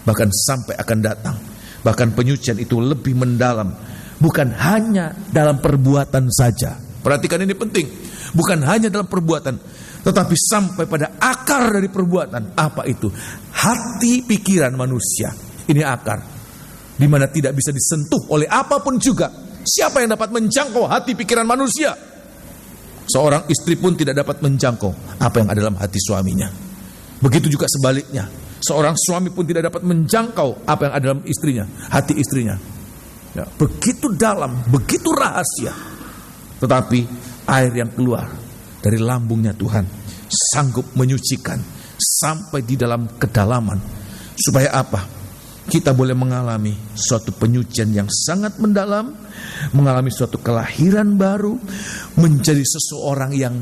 bahkan sampai akan datang. Bahkan penyucian itu lebih mendalam. Bukan hanya dalam perbuatan saja. Perhatikan ini penting. Bukan hanya dalam perbuatan, tetapi sampai pada akar dari perbuatan. Apa itu? Hati pikiran manusia. Ini akar. di mana tidak bisa disentuh oleh apapun juga. Siapa yang dapat menjangkau hati pikiran manusia? Seorang istri pun tidak dapat menjangkau apa yang ada dalam hati suaminya. Begitu juga sebaliknya. Seorang suami pun tidak dapat menjangkau apa yang ada dalam istrinya, hati istrinya. Ya, begitu dalam, begitu rahasia. Tetapi air yang keluar dari lambungnya Tuhan sanggup menyucikan sampai di dalam kedalaman. Supaya apa? Kita boleh mengalami suatu penyucian yang sangat mendalam, mengalami suatu kelahiran baru, menjadi seseorang yang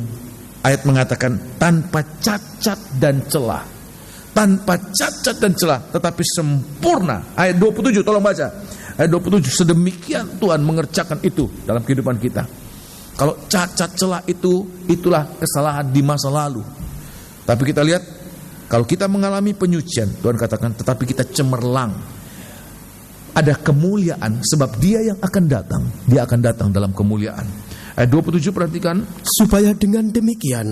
ayat mengatakan tanpa cacat dan celah. Tanpa cacat dan celah, tetapi sempurna. Ayat 27, tolong baca. Ayat 27, sedemikian Tuhan mengerjakan itu dalam kehidupan kita. Kalau cacat celah itulah kesalahan di masa lalu. Tapi kita lihat, kalau kita mengalami penyucian, Tuhan katakan, tetapi kita cemerlang. Ada kemuliaan, sebab Dia yang akan datang, Dia akan datang dalam kemuliaan. Ayat 27 perhatikan. Supaya dengan demikian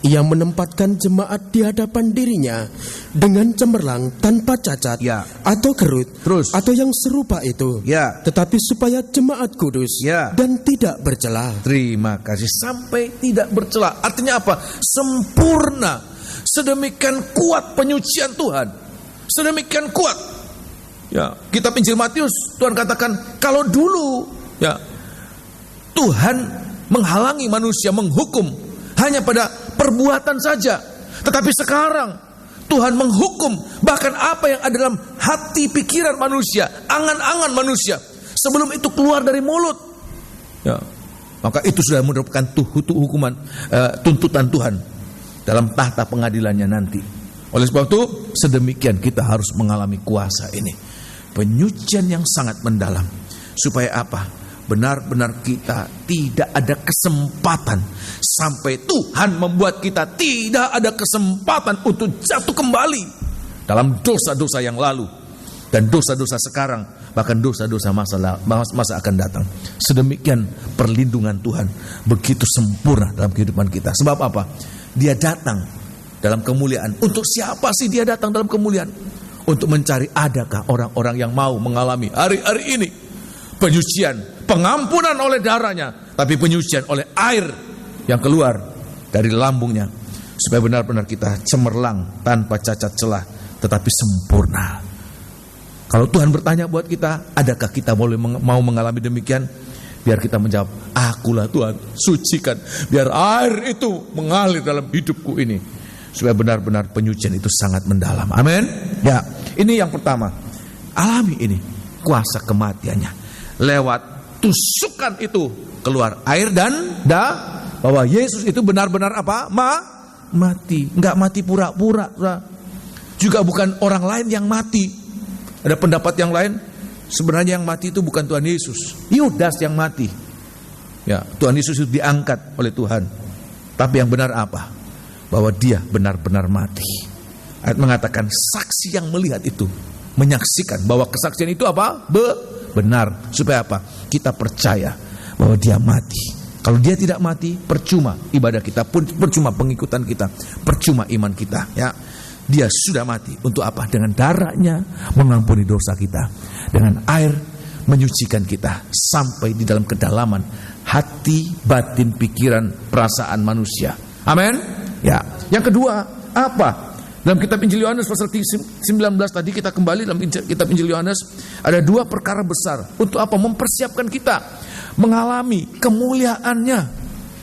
Ia menempatkan jemaat di hadapan dirinya dengan cemerlang, tanpa cacat atau kerut atau yang serupa itu, tetapi supaya jemaat kudus dan tidak bercela. Terima kasih. Sampai tidak bercela, artinya apa? Sempurna. Sedemikian kuat penyucian Tuhan, sedemikian kuat. Ya, kitab Injil Matius, Tuhan katakan kalau dulu Tuhan menghalangi manusia menghukum hanya pada perbuatan saja, tetapi sekarang Tuhan menghukum bahkan apa yang ada dalam hati pikiran manusia, angan-angan manusia sebelum itu keluar dari mulut. Ya, maka itu sudah merupakan hukuman, tuntutan Tuhan dalam tahta pengadilannya nanti. Oleh sebab itu, sedemikian kita harus mengalami kuasa ini, penyucian yang sangat mendalam. Supaya apa? Benar-benar kita tidak ada kesempatan, sampai Tuhan membuat kita tidak ada kesempatan untuk jatuh kembali dalam dosa-dosa yang lalu dan dosa-dosa sekarang, bahkan dosa-dosa masa akan datang. Sedemikian perlindungan Tuhan begitu sempurna dalam kehidupan kita. Sebab apa? Dia datang dalam kemuliaan. Untuk siapa sih Dia datang dalam kemuliaan? Untuk mencari adakah orang-orang yang mau mengalami hari-hari ini penyucian, pengampunan oleh darahnya, tapi penyucian oleh air yang keluar dari lambungnya, supaya benar-benar kita cemerlang, tanpa cacat celah, tetapi sempurna. Kalau Tuhan bertanya buat kita, adakah kita mau mengalami demikian? Biar kita menjawab, akulah Tuhan, sucikan, biar air itu mengalir dalam hidupku ini, supaya benar-benar penyucian itu sangat mendalam. Amin. Ya, ini yang pertama, alami ini kuasa kematiannya. Lewat tusukan itu keluar air dan bahwa Yesus itu benar-benar apa? Mati. Enggak mati pura-pura. Juga bukan orang lain yang mati. Ada pendapat yang lain, sebenarnya yang mati itu bukan Tuhan Yesus, Yudas yang mati. Ya, Tuhan Yesus itu diangkat oleh Tuhan. Tapi yang benar apa? Bahwa Dia benar-benar mati. Ayat mengatakan saksi yang melihat itu menyaksikan bahwa kesaksian itu apa? Benar. Supaya apa? Kita percaya bahwa Dia mati. Kalau Dia tidak mati, percuma ibadah kita pun, percuma pengikutan kita, percuma iman kita. Ya, Dia sudah mati. Untuk apa? Dengan darahnya mengampuni dosa kita, dengan air menyucikan kita sampai di dalam kedalaman hati, batin, pikiran, perasaan manusia. Amin. Ya. Yang kedua apa? Dalam kitab Injil Yohanes pasal 19 tadi, kita kembali dalam kitab Injil Yohanes, ada dua perkara besar. Untuk apa? Mempersiapkan kita mengalami kemuliaannya.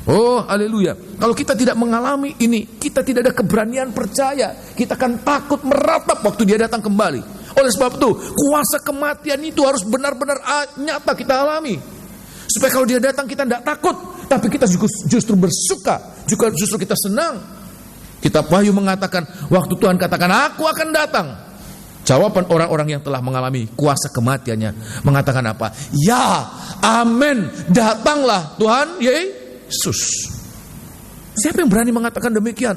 Oh, haleluya. Kalau kita tidak mengalami ini, kita tidak ada keberanian percaya. Kita akan takut meratap waktu Dia datang kembali. Oleh sebab itu, kuasa kematian itu harus benar-benar nyata kita alami. Supaya kalau Dia datang kita tidak takut, tapi kita justru bersuka, justru kita senang. Kitab Wahyu mengatakan, waktu Tuhan katakan, aku akan datang, jawaban orang-orang yang telah mengalami kuasa kematiannya mengatakan apa? Ya, amin, datanglah Tuhan Yesus. Siapa yang berani mengatakan demikian?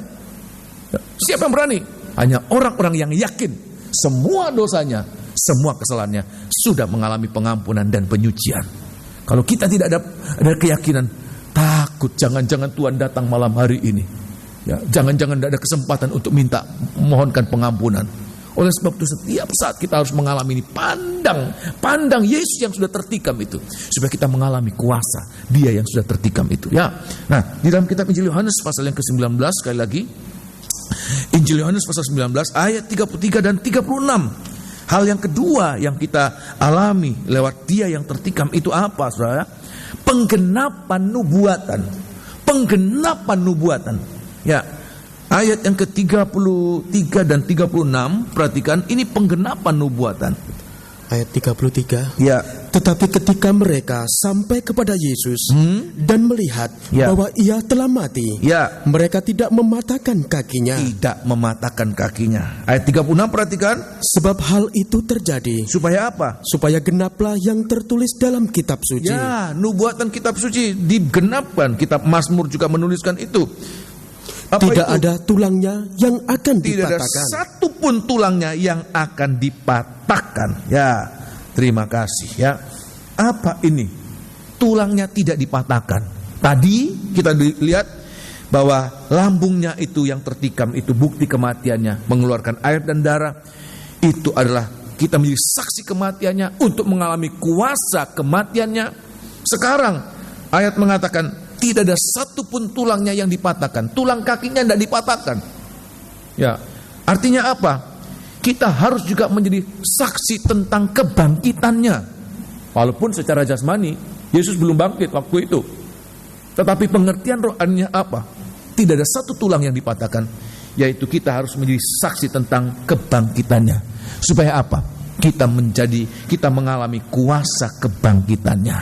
Siapa yang berani? Hanya orang-orang yang yakin semua dosanya, semua kesalahannya sudah mengalami pengampunan dan penyucian. Kalau kita tidak ada keyakinan, takut jangan-jangan Tuhan datang malam hari ini. Ya, jangan-jangan tidak ada kesempatan untuk mohonkan pengampunan. Oleh sebab itu setiap saat kita harus mengalami ini. Pandang Yesus yang sudah tertikam itu, supaya kita mengalami kuasa Dia yang sudah tertikam itu. Ya. Nah, di dalam kitab Injil Yohanes pasal yang ke-19, sekali lagi, Injil Yohanes pasal 19 ayat 33 dan 36. Hal yang kedua yang kita alami lewat Dia yang tertikam itu apa, saudara? Penggenapan nubuatan. Ya. Ayat yang ke-33 dan 36, perhatikan, ini penggenapan nubuatan. Ayat 33. Ya. Tetapi ketika mereka sampai kepada Yesus dan melihat bahwa Ia telah mati, mereka tidak mematahkan kakinya. Tidak mematahkan kakinya. Ayat 36, perhatikan. Sebab hal itu terjadi. Supaya apa? Supaya genaplah yang tertulis dalam kitab suci. Ya, nubuatan kitab suci digenapkan. Kitab Mazmur juga menuliskan itu. Tidak ada tulangnya yang akan dipatahkan. Tidak ada satu pun tulangnya yang akan dipatahkan. Ya, terima kasih ya. Apa ini? Tulangnya tidak dipatahkan. Tadi kita lihat bahwa lambungnya itu yang tertikam, itu bukti kematiannya, mengeluarkan air dan darah. Itu adalah kita menjadi saksi kematiannya untuk mengalami kuasa kematiannya. Sekarang ayat mengatakan tidak ada satu pun tulangnya yang dipatahkan. Tulang kakinya tidak dipatahkan. Ya, artinya apa? Kita harus juga menjadi saksi tentang kebangkitannya. Walaupun secara jasmani Yesus belum bangkit waktu itu, tetapi pengertian rohaninya apa? Tidak ada satu tulang yang dipatahkan, yaitu kita harus menjadi saksi tentang kebangkitannya. Supaya apa? Kita mengalami kuasa kebangkitannya.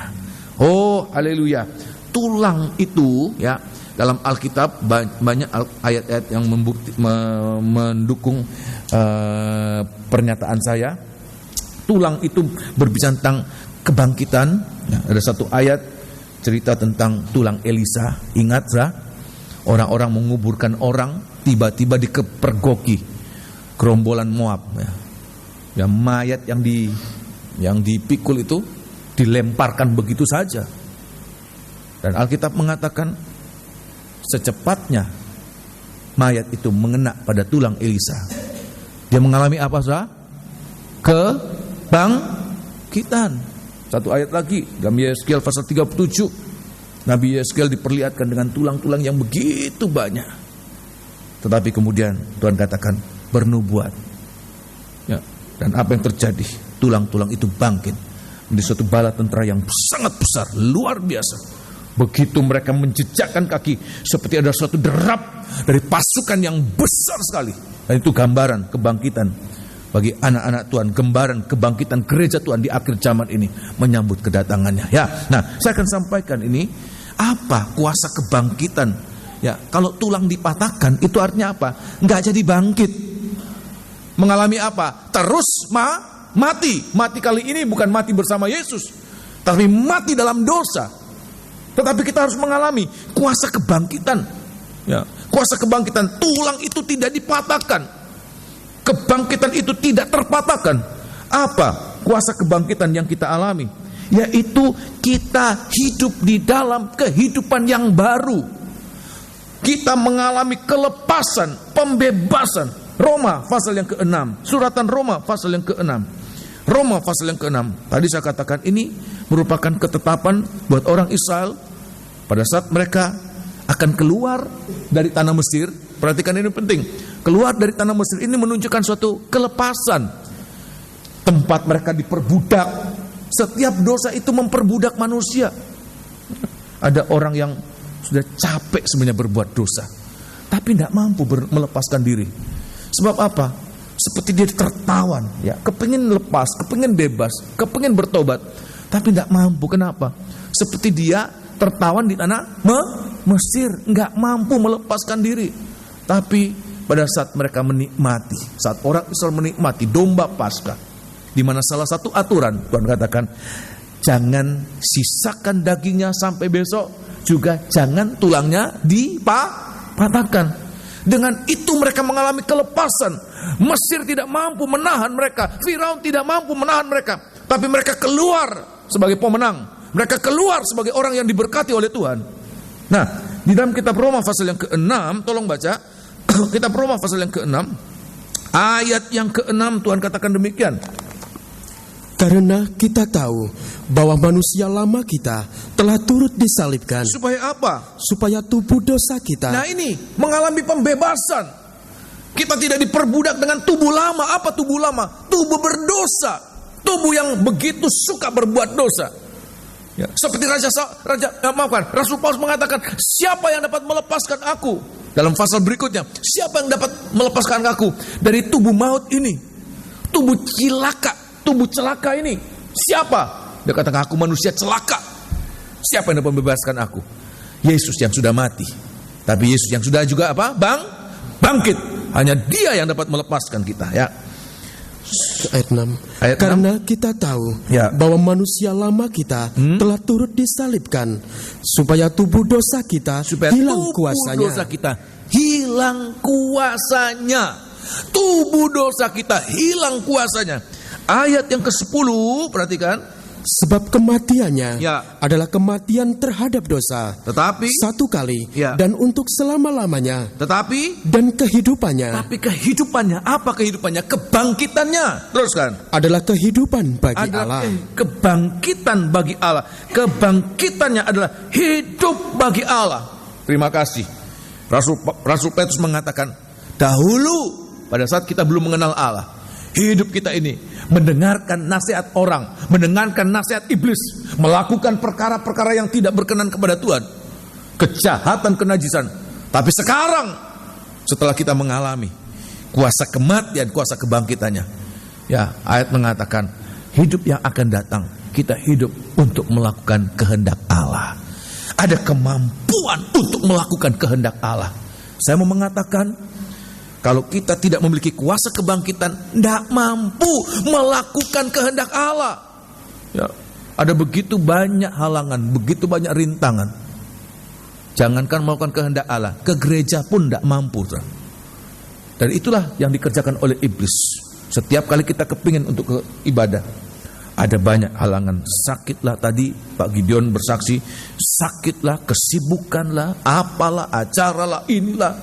Oh, haleluya. Tulang itu ya, dalam Alkitab banyak ayat-ayat yang mendukung pernyataan saya. Tulang itu berbicara tentang kebangkitan. Ya, ada satu ayat cerita tentang tulang Elisa. Ingat, orang-orang menguburkan orang, tiba-tiba dikepergoki gerombolan Moab. Ya, mayat yang dipikul itu dilemparkan begitu saja. Dan Alkitab mengatakan secepatnya mayat itu mengena pada tulang Elisa. Dia mengalami apa, saudara? Kebangkitan. Satu ayat lagi, dalam Yeskiel pasal 37. Nabi Yeskiel diperlihatkan dengan tulang-tulang yang begitu banyak. Tetapi kemudian Tuhan katakan bernubuat. Ya, dan apa yang terjadi? Tulang-tulang itu bangkit menjadi suatu bala tentara yang sangat besar, luar biasa. Begitu mereka menjejakkan kaki, seperti ada suatu derap dari pasukan yang besar sekali. Dan itu gambaran kebangkitan bagi anak-anak Tuhan, gambaran kebangkitan gereja Tuhan di akhir zaman ini menyambut kedatangannya. Ya, nah saya akan sampaikan ini apa kuasa kebangkitan. Ya, kalau tulang dipatahkan itu artinya apa? Nggak jadi bangkit. Mengalami apa? Terus mati. Mati kali ini bukan mati bersama Yesus, tapi mati dalam dosa. Tetapi kita harus mengalami kuasa kebangkitan. Ya, kuasa kebangkitan. Tulang itu tidak dipatahkan. Kebangkitan itu tidak terpatahkan. Apa kuasa kebangkitan yang kita alami? Yaitu kita hidup di dalam kehidupan yang baru. Kita mengalami kelepasan, pembebasan. Roma pasal yang ke-6. Suratan Roma pasal yang ke-6. Roma pasal yang ke-6. Tadi saya katakan ini merupakan ketetapan buat orang Israel pada saat mereka akan keluar dari tanah Mesir. Perhatikan ini penting. Keluar dari tanah Mesir ini menunjukkan suatu kelepasan. Tempat mereka diperbudak. Setiap dosa itu memperbudak manusia. Ada orang yang sudah capek sebenarnya berbuat dosa, tapi tidak mampu melepaskan diri. Sebab apa? Seperti dia tertawan, ya, kepingin lepas, kepingin bebas, kepingin bertobat, tapi tidak mampu. Kenapa? Seperti dia tertawan di tanah Mesir, nggak mampu melepaskan diri. Tapi pada saat mereka menikmati, saat orang Israel menikmati domba Paskah, di mana salah satu aturan Tuhan katakan, jangan sisakan dagingnya sampai besok, juga jangan tulangnya dipatahkan. Dengan itu mereka mengalami kelepasan. Mesir tidak mampu menahan mereka, Firaun tidak mampu menahan mereka, tapi mereka keluar sebagai pemenang. Mereka keluar sebagai orang yang diberkati oleh Tuhan. Nah, di dalam kitab Roma pasal yang ke-6, tolong baca kitab Roma pasal yang ke-6 Ayat yang ke-6 Tuhan katakan demikian. Karena kita tahu bahwa manusia lama kita telah turut disalibkan. Supaya apa? Supaya tubuh dosa kita. Nah ini, mengalami pembebasan. Kita tidak diperbudak dengan tubuh lama. Apa tubuh lama? Tubuh berdosa. Tubuh yang begitu suka berbuat dosa. Ya. Seperti Rasul Paulus mengatakan, siapa yang dapat melepaskan aku? Dalam pasal berikutnya, siapa yang dapat melepaskan aku dari tubuh maut ini? Tubuh celaka ini. Siapa? Dia katakan, aku manusia celaka. Siapa yang dapat membebaskan aku? Yesus yang sudah mati. Tapi Yesus yang sudah juga apa? Bangkit. Hanya Dia yang dapat melepaskan kita, ya. Ayat 6. Karena kita tahu bahwa manusia lama kita telah turut disalibkan supaya tubuh dosa kita hilang kuasanya. Tubuh dosa kita hilang kuasanya. Tubuh dosa kita hilang kuasanya. Ayat yang ke-10, perhatikan. Sebab kematiannya adalah kematian terhadap dosa. Tetapi satu kali dan untuk selama-lamanya. Tetapi dan kehidupannya. Tapi kehidupannya, apa kehidupannya? Kebangkitannya. Teruskan. Adalah kehidupan bagi Allah. Kebangkitan bagi Allah. Kebangkitannya adalah hidup bagi Allah. Terima kasih. Rasul Petrus mengatakan, dahulu pada saat kita belum mengenal Allah, hidup kita ini mendengarkan nasihat orang, mendengarkan nasihat iblis, melakukan perkara-perkara yang tidak berkenan kepada Tuhan, kejahatan, kenajisan. Tapi sekarang, setelah kita mengalami kuasa kematian, kuasa kebangkitannya, ya, ayat mengatakan hidup yang akan datang, kita hidup untuk melakukan kehendak Allah. Ada kemampuan untuk melakukan kehendak Allah. Saya mau mengatakan, kalau kita tidak memiliki kuasa kebangkitan, tidak mampu melakukan kehendak Allah. Ya, ada begitu banyak halangan, begitu banyak rintangan. Jangankan melakukan kehendak Allah, ke gereja pun tidak mampu. Dan itulah yang dikerjakan oleh iblis. Setiap kali kita kepingin untuk ke ibadah, ada banyak halangan. Sakitlah tadi, Pak Gideon bersaksi, sakitlah, kesibukanlah, apalah, acaralah, inilah.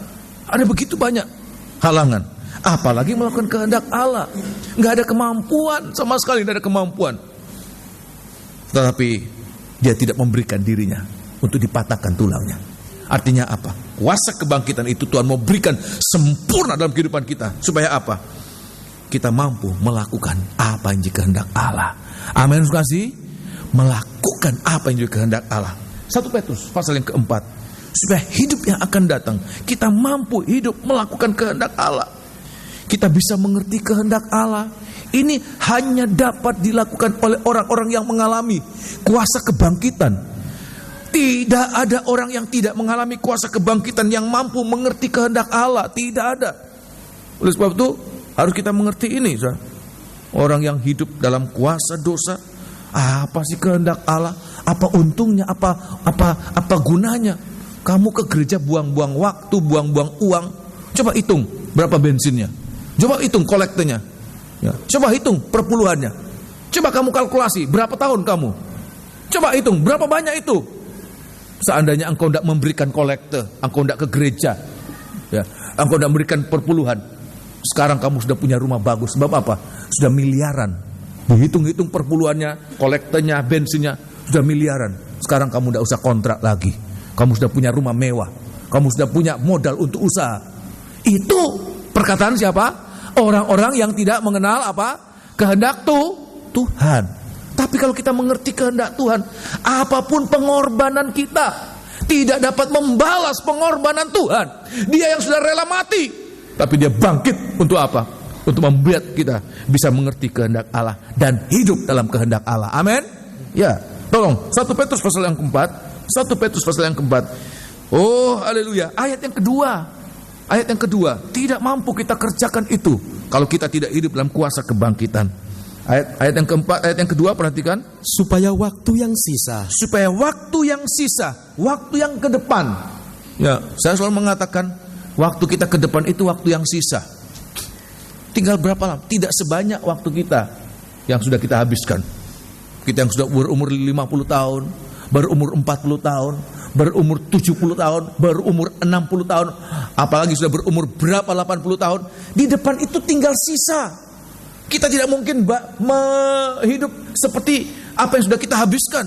Ada begitu banyak halangan. Apalagi melakukan kehendak Allah. Nggak ada kemampuan, sama sekali tidak ada kemampuan. Tetapi dia tidak memberikan dirinya untuk dipatahkan tulangnya. Artinya apa? Kuasa kebangkitan itu Tuhan mau berikan sempurna dalam kehidupan kita. Supaya apa? Kita mampu melakukan apa yang jadi kehendak Allah. Amin. Kasih melakukan apa yang jadi kehendak Allah. 1 Petrus pasal yang keempat. Supaya hidup yang akan datang, kita mampu hidup melakukan kehendak Allah. Kita bisa mengerti kehendak Allah. Ini hanya dapat dilakukan oleh orang-orang yang mengalami kuasa kebangkitan. Tidak ada orang yang tidak mengalami kuasa kebangkitan yang mampu mengerti kehendak Allah. Tidak ada. Oleh sebab itu harus kita mengerti ini. Orang yang hidup dalam kuasa dosa, apa sih kehendak Allah? Apa untungnya? Apa gunanya? Kamu ke gereja buang-buang waktu, buang-buang uang. Coba hitung berapa bensinnya. Coba hitung kolektenya. Ya. Coba hitung perpuluhannya. Coba kamu kalkulasi berapa tahun kamu. Coba hitung berapa banyak itu. Seandainya engkau tidak memberikan kolekte, engkau tidak ke gereja, ya, engkau tidak memberikan perpuluhan, sekarang kamu sudah punya rumah bagus. Sebab apa? Sudah miliaran. Dihitung-hitung perpuluhannya, kolektenya, bensinnya, sudah miliaran. Sekarang kamu tidak usah kontrak lagi. Kamu sudah punya rumah mewah. Kamu sudah punya modal untuk usaha. Itu perkataan siapa? Orang-orang yang tidak mengenal apa? Kehendak Tuhan. Tapi kalau kita mengerti kehendak Tuhan, apapun pengorbanan kita tidak dapat membalas pengorbanan Tuhan. Dia yang sudah rela mati, tapi dia bangkit untuk apa? Untuk membuat kita bisa mengerti kehendak Allah dan hidup dalam kehendak Allah. Amin. Ya, tolong 1 Petrus pasal yang keempat. 1 Petrus pasal yang keempat. Oh, haleluya. Ayat yang kedua. Tidak mampu kita kerjakan itu kalau kita tidak hidup dalam kuasa kebangkitan. Ayat yang keempat, ayat yang kedua, perhatikan. Supaya waktu yang sisa. Waktu yang ke depan. Ya, saya selalu mengatakan, waktu kita ke depan itu waktu yang sisa. Tinggal berapa lama? Tidak sebanyak waktu kita yang sudah kita habiskan. Kita yang sudah berumur 50 tahun, berumur 40 tahun, berumur 70 tahun, berumur 60 tahun, apalagi sudah berumur berapa 80 tahun. Di depan itu tinggal sisa. Kita tidak mungkin hidup seperti apa yang sudah kita habiskan.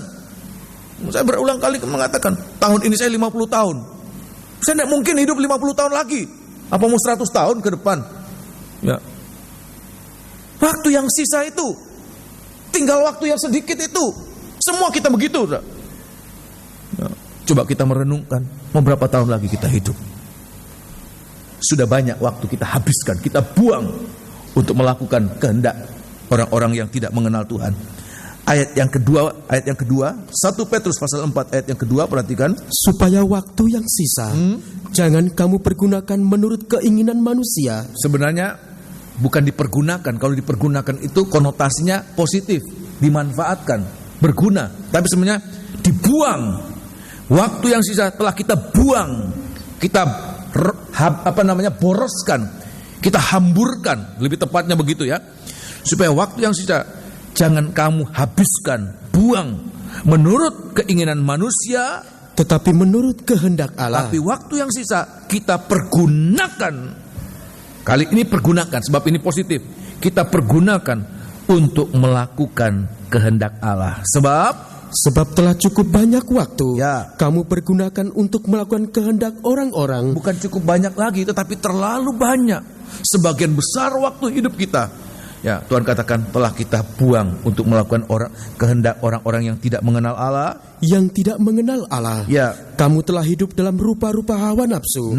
Saya berulang kali mengatakan, tahun ini saya 50 tahun. Saya tidak mungkin hidup 50 tahun lagi. Apa mau 100 tahun ke depan? Ya. Waktu yang sisa itu, tinggal waktu yang sedikit itu. Semua kita begitu. Ya. Coba kita merenungkan, mau berapa tahun lagi kita hidup? Sudah banyak waktu kita habiskan, kita buang untuk melakukan kehendak orang-orang yang tidak mengenal Tuhan. Ayat yang kedua, 1 Petrus pasal 4 ayat yang kedua, perhatikan. Supaya waktu yang sisa, jangan kamu pergunakan menurut keinginan manusia. Sebenarnya bukan dipergunakan. Kalau dipergunakan itu konotasinya positif, dimanfaatkan, berguna. Tapi sebenarnya dibuang. Waktu yang sisa telah kita buang, kita boroskan, kita hamburkan, lebih tepatnya begitu ya. Supaya waktu yang sisa jangan kamu habiskan, buang menurut keinginan manusia, tetapi menurut kehendak Allah. Tapi waktu yang sisa kita pergunakan. Kali ini pergunakan, sebab ini positif. Kita pergunakan untuk melakukan kehendak Allah. Sebab telah cukup banyak waktu ya, kamu pergunakan untuk melakukan kehendak orang-orang. Bukan cukup banyak lagi, tetapi terlalu banyak. Sebagian besar waktu hidup kita, ya, Tuhan katakan telah kita buang untuk melakukan kehendak orang-orang yang tidak mengenal Allah. Yang tidak mengenal Allah. Ya. Kamu telah hidup dalam rupa-rupa hawa nafsu,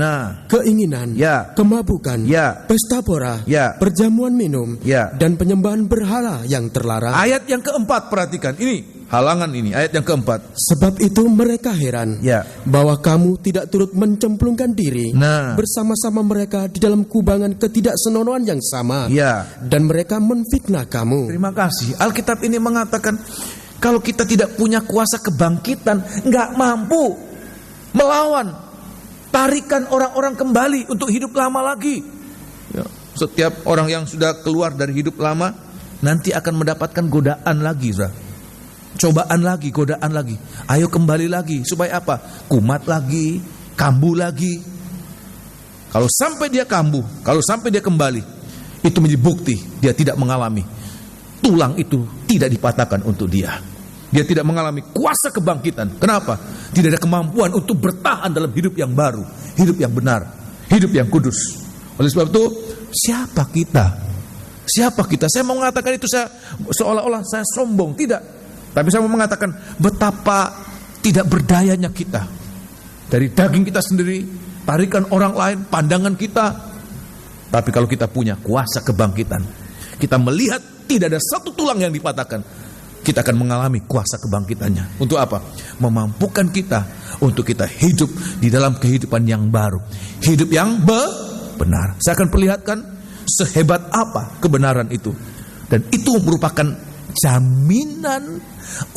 keinginan, kemabukan, pesta pora, perjamuan minum, dan penyembahan berhala yang terlarang. Ayat yang keempat, perhatikan ini. Halangan ini, ayat yang keempat. Sebab itu mereka heran bahwa kamu tidak turut mencemplungkan diri bersama-sama mereka di dalam kubangan ketidaksenonohan yang sama. Dan mereka menfitnah kamu. Terima kasih. Alkitab ini mengatakan kalau kita tidak punya kuasa kebangkitan, nggak mampu melawan tarikan orang-orang kembali untuk hidup lama lagi. Setiap orang yang sudah keluar dari hidup lama nanti akan mendapatkan godaan lagi, cobaan lagi, godaan lagi. Ayo kembali lagi, supaya apa? Kumat lagi, kambuh lagi. Kalau sampai dia kambuh, kalau sampai dia kembali, itu menjadi bukti dia tidak mengalami, tulang itu tidak dipatahkan untuk dia. Dia tidak mengalami kuasa kebangkitan. Kenapa? Tidak ada kemampuan untuk bertahan dalam hidup yang baru, hidup yang benar, hidup yang kudus. Oleh sebab itu, siapa kita? Siapa kita? Saya mau mengatakan itu seolah-olah saya sombong, tidak. Tapi saya mau mengatakan betapa tidak berdayanya kita. Dari daging kita sendiri, tarikan orang lain, pandangan kita. Tapi kalau kita punya kuasa kebangkitan, kita melihat tidak ada satu tulang yang dipatahkan, kita akan mengalami kuasa kebangkitannya. Untuk apa? Memampukan kita untuk kita hidup di dalam kehidupan yang baru, hidup yang benar. Saya akan perlihatkan sehebat apa kebenaran itu. Dan itu merupakan jaminan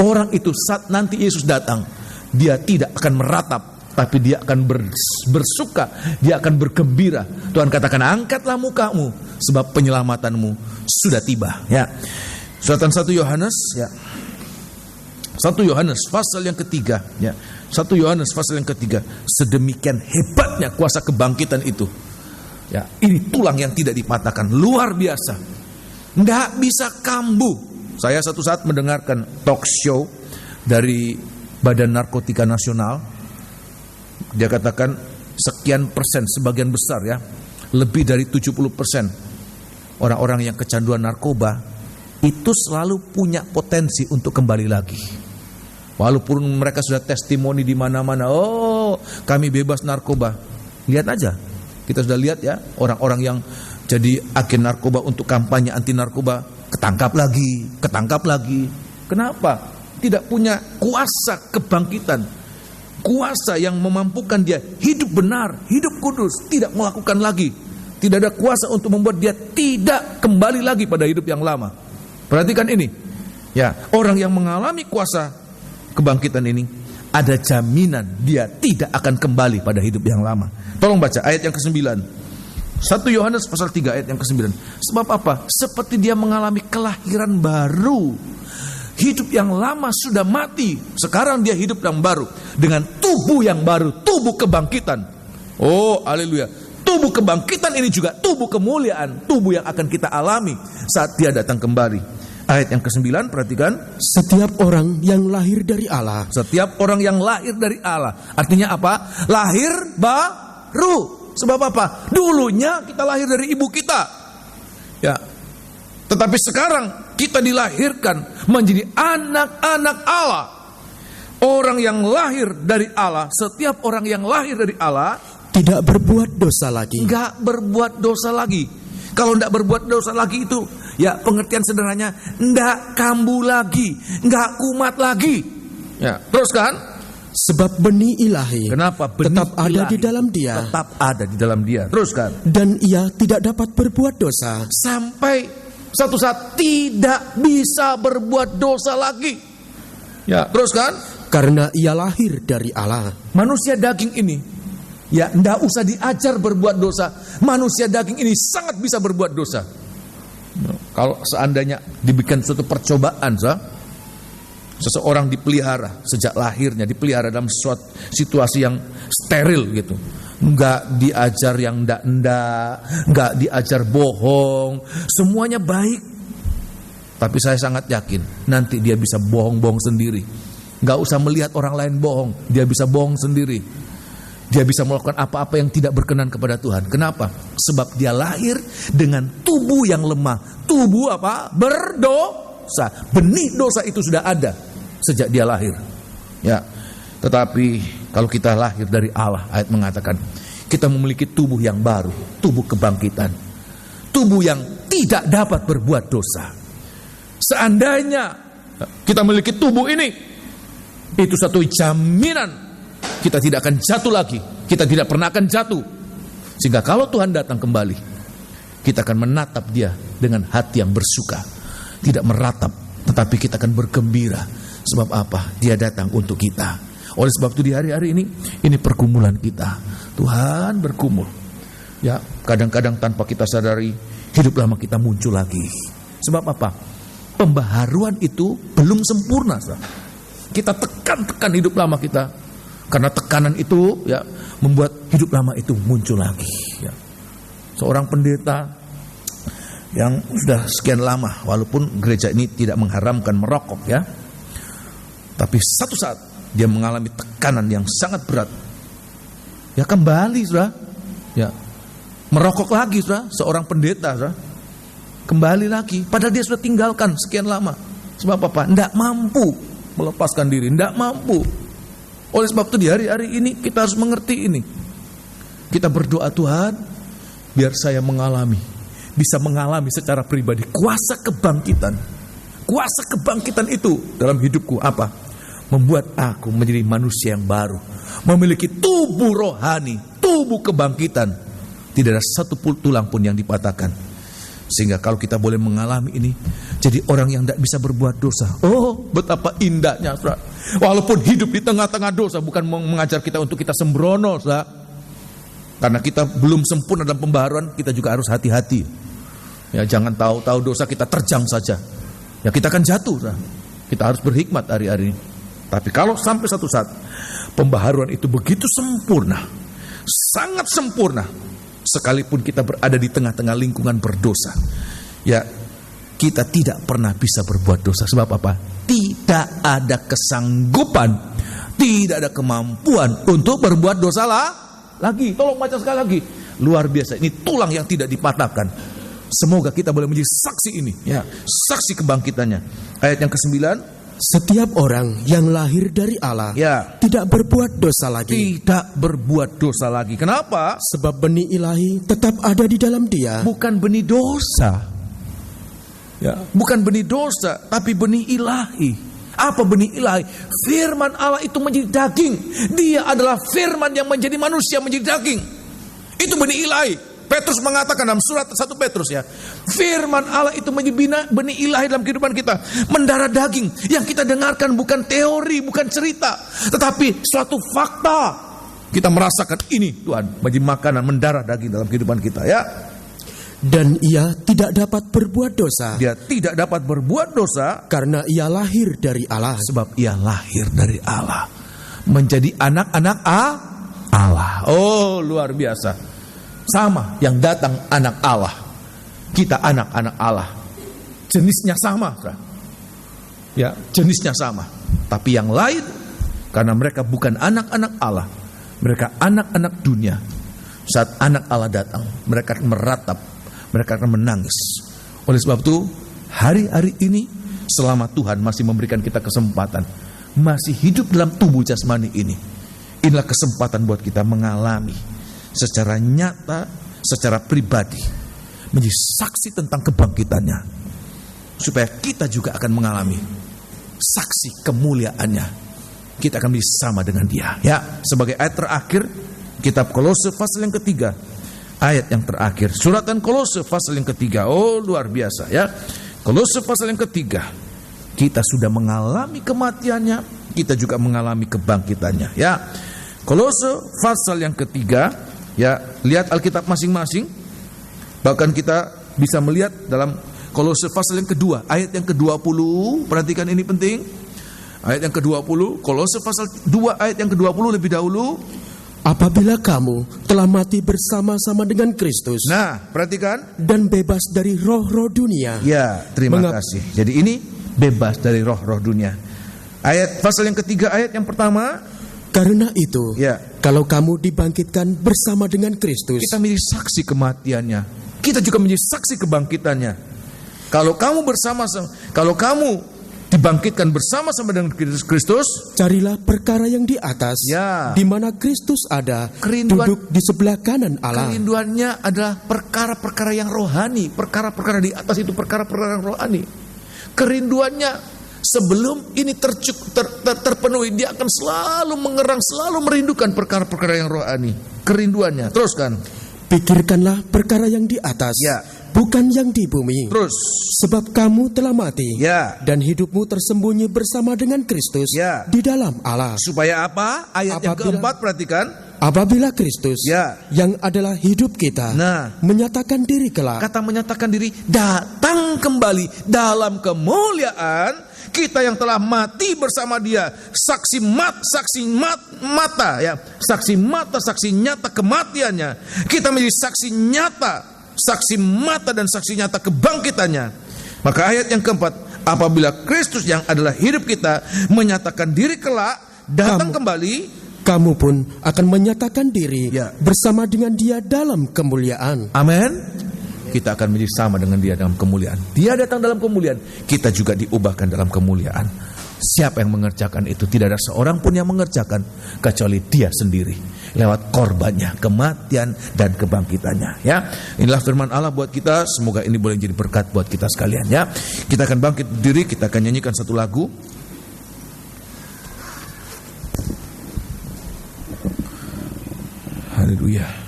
orang itu saat nanti Yesus datang, dia tidak akan meratap, tapi dia akan bersuka, dia akan bergembira. Tuhan katakan, angkatlah mukamu, sebab penyelamatanmu sudah tiba. Ya, suratan 1 Yohanes, ya, 1 Yohanes pasal yang ketiga, ya, 1 Yohanes pasal yang ketiga. Sedemikian hebatnya kuasa kebangkitan itu. Ya, ini tulang yang tidak dipatahkan, luar biasa, nggak bisa kambuh. Saya satu saat mendengarkan talk show dari Badan Narkotika Nasional. Dia katakan sekian persen, sebagian besar ya, lebih dari 70% orang-orang yang kecanduan narkoba itu selalu punya potensi untuk kembali lagi. Walaupun mereka sudah testimoni di mana-mana, oh kami bebas narkoba. Lihat aja, kita sudah lihat ya, orang-orang yang jadi agen narkoba untuk kampanye anti narkoba ketangkap lagi. Kenapa? Tidak punya kuasa kebangkitan, kuasa yang memampukan dia hidup benar, hidup kudus, tidak melakukan lagi. Tidak ada kuasa untuk membuat dia tidak kembali lagi pada hidup yang lama. Perhatikan ini. Ya, orang yang mengalami kuasa kebangkitan ini ada jaminan dia tidak akan kembali pada hidup yang lama. Tolong baca ayat yang ke-9. 1 Yohanes pasal 3 ayat yang ke-9. Sebab apa? Seperti dia mengalami kelahiran baru. hidup yang lama sudah mati, sekarang dia hidup yang baru dengan tubuh yang baru, tubuh kebangkitan. Oh, haleluya. Tubuh kebangkitan ini juga tubuh kemuliaan, tubuh yang akan kita alami saat dia datang kembali. Ayat yang ke-9, perhatikan. Setiap orang yang lahir dari Allah. Setiap orang yang lahir dari Allah. Artinya apa? Lahir baru. Sebab apa? Dulunya kita lahir dari ibu kita. Ya. Tetapi sekarang kita dilahirkan menjadi anak-anak Allah. Orang yang lahir dari Allah, setiap orang yang lahir dari Allah tidak berbuat dosa lagi. Enggak berbuat dosa lagi. Kalau enggak berbuat dosa lagi itu, ya pengertian sederhananya, enggak kambuh lagi, enggak kumat lagi. Ya, terus kan? Sebab benih ilahi kenapa benih tetap ada ilahi di dalam dia. Tetap ada di dalam dia. Terus kan? Dan ia tidak dapat berbuat dosa. Sampai satu saat tidak bisa berbuat dosa lagi. Ya, terus kan? Karena ia lahir dari Allah. Manusia daging ini, ya enggak usah diajar berbuat dosa. Manusia daging ini sangat bisa berbuat dosa. Kalau seandainya dibikin suatu percobaan, seseorang dipelihara sejak lahirnya, dipelihara dalam suatu situasi yang steril gitu, nggak diajar yang nggak diajar bohong, semuanya baik. Tapi saya sangat yakin nanti dia bisa bohong-bohong sendiri. Nggak usah melihat orang lain bohong, dia bisa bohong sendiri. Dia bisa melakukan apa-apa yang tidak berkenan kepada Tuhan. Kenapa? Sebab dia lahir dengan tubuh yang lemah. Tubuh apa? Berdosa. Benih dosa itu sudah ada sejak dia lahir. Ya. Tetapi kalau kita lahir dari Allah, ayat mengatakan kita memiliki tubuh yang baru, tubuh kebangkitan. Tubuh yang tidak dapat berbuat dosa. Seandainya kita memiliki tubuh ini, itu satu jaminan kita tidak akan jatuh lagi. Kita tidak pernah akan jatuh. Sehingga kalau Tuhan datang kembali, kita akan menatap dia dengan hati yang bersuka. Tidak meratap, tetapi kita akan bergembira. Sebab apa? Dia datang untuk kita. Oleh sebab itu di hari-hari ini pergumulan kita. Tuhan bergumul. Ya, kadang-kadang tanpa kita sadari, hidup lama kita muncul lagi. Sebab apa? Pembaharuan itu belum sempurna. Kita tekan-tekan hidup lama kita. Karena tekanan itu ya membuat hidup lama itu muncul lagi. Ya. Seorang pendeta yang sudah sekian lama, walaupun gereja ini tidak mengharamkan merokok ya, tapi satu saat dia mengalami tekanan yang sangat berat. Ya kembali sudah, ya merokok lagi sudah. Seorang pendeta sudah kembali lagi. Padahal dia sudah tinggalkan sekian lama. Sebab apa? Tidak mampu melepaskan diri, tidak mampu. Oleh sebab itu di hari-hari ini kita harus mengerti ini. Kita berdoa, Tuhan, biar saya bisa mengalami secara pribadi kuasa kebangkitan. Kuasa kebangkitan itu dalam hidupku apa? Membuat aku menjadi manusia yang baru, memiliki tubuh rohani, tubuh kebangkitan. Tidak ada satu tulang pun yang dipatahkan. Sehingga kalau kita boleh mengalami ini, jadi orang yang tidak bisa berbuat dosa. Oh, betapa indahnya, saudara. Walaupun hidup di tengah-tengah dosa, bukan mengajar kita untuk kita sembrono, saudara. Karena kita belum sempurna dalam pembaharuan, kita juga harus hati-hati. Ya, jangan tahu-tahu dosa kita terjang saja. Ya, kita akan jatuh, saudara. Kita harus berhikmat hari-hari ini. Tapi kalau sampai satu saat pembaharuan itu begitu sempurna, sangat sempurna, sekalipun kita berada di tengah-tengah lingkungan berdosa, ya kita tidak pernah bisa berbuat dosa. Sebab apa? Tidak ada kesanggupan, tidak ada kemampuan untuk berbuat dosa lagi. Tolong baca sekali lagi. Luar biasa, ini tulang yang tidak dipatahkan. Semoga kita boleh menjadi saksi ini, ya, saksi kebangkitannya. Ayat yang ke-9, setiap orang yang lahir dari Allah ya, tidak berbuat dosa lagi. Tidak berbuat dosa lagi. Kenapa? Sebab benih ilahi tetap ada di dalam dia. Bukan benih dosa. Ya, bukan benih dosa, tapi benih ilahi. Apa benih ilahi? Firman Allah itu menjadi daging. Dia adalah firman yang menjadi manusia, menjadi daging. Itu benih ilahi. Petrus mengatakan dalam surat 1 Petrus ya, firman Allah itu menjadi benih ilahi dalam kehidupan kita, mendarah daging. Yang kita dengarkan bukan teori, bukan cerita, tetapi suatu fakta. Kita merasakan ini Tuhan menjadi makanan mendarah daging dalam kehidupan kita ya. Dan ia tidak dapat berbuat dosa. Dia tidak dapat berbuat dosa karena ia lahir dari Allah. Sebab ia lahir dari Allah, menjadi anak-anak Allah. Oh, luar biasa. Sama yang datang anak Allah. Kita anak-anak Allah. Jenisnya sama, ya, jenisnya sama. Tapi yang lain, karena mereka bukan anak-anak Allah, mereka anak-anak dunia. Saat anak Allah datang, mereka akan meratap, mereka akan menangis. Oleh sebab itu, hari-hari ini, selama Tuhan masih memberikan kita kesempatan, masih hidup dalam tubuh jasmani ini, inilah kesempatan buat kita mengalami secara nyata, secara pribadi, menjadi saksi tentang kebangkitannya, supaya kita juga akan mengalami saksi kemuliaannya. Kita akan menjadi sama dengan dia. Ya, sebagai ayat terakhir, kitab Kolose pasal yang ketiga, ayat yang terakhir, suratan Kolose pasal yang ketiga. Oh, luar biasa ya. Kolose pasal yang ketiga, kita sudah mengalami kematiannya, kita juga mengalami kebangkitannya. Ya, Kolose pasal yang ketiga, ya, lihat Alkitab masing-masing. Bahkan kita bisa melihat dalam Kolose pasal yang kedua, ayat yang ke-20. Perhatikan, ini penting. Ayat yang ke-20, Kolose pasal 2 ayat yang ke-20 lebih dahulu. Apabila kamu telah mati bersama-sama dengan Kristus. Nah, perhatikan. Dan bebas dari roh-roh dunia. Ya, terima kasih. Jadi ini bebas dari roh-roh dunia. Ayat pasal yang ketiga, ayat yang pertama. Karena itu, ya, kalau kamu dibangkitkan bersama dengan Kristus, kita menjadi saksi kematiannya. Kita juga menjadi saksi kebangkitannya. Kalau kamu bersama-sama, kalau kamu dibangkitkan bersama-sama dengan Kristus, carilah perkara yang di atas, ya, di mana Kristus ada, duduk di sebelah kanan Allah. Kerinduannya adalah perkara-perkara yang rohani. Perkara-perkara di atas itu perkara-perkara yang rohani. Kerinduannya sebelum ini terpenuhi, dia akan selalu mengerang, selalu merindukan perkara-perkara yang rohani. Kerinduannya, teruskan. Pikirkanlah perkara yang di atas, ya, bukan yang di bumi. Terus, sebab kamu telah mati, ya, dan hidupmu tersembunyi bersama dengan Kristus, ya, di dalam Allah. Supaya apa? Ayat yang keempat, perhatikan. Apabila Kristus, ya, yang adalah hidup kita, menyatakan diri kelak. Kata menyatakan diri, datang kembali dalam kemuliaan. Kita yang telah mati bersama dia, saksi mata, ya, saksi mata, saksi nyata kematiannya. Kita menjadi saksi nyata, saksi mata dan saksi nyata kebangkitannya. Maka ayat yang keempat, apabila Kristus yang adalah hidup kita menyatakan diri kelak, datang kembali, kamu pun akan menyatakan diri, ya, bersama dengan dia dalam kemuliaan. Amin. Kita akan menjadi sama dengan dia dalam kemuliaan. Dia datang dalam kemuliaan, kita juga diubahkan dalam kemuliaan. Siapa yang mengerjakan itu? Tidak ada seorang pun yang mengerjakan kecuali dia sendiri, lewat korbannya, kematian dan kebangkitannya. Ya, inilah firman Allah buat kita. Semoga ini boleh jadi berkat buat kita sekalian. Ya, kita akan bangkit berdiri, kita akan nyanyikan satu lagu. Haleluya.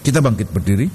Kita bangkit berdiri.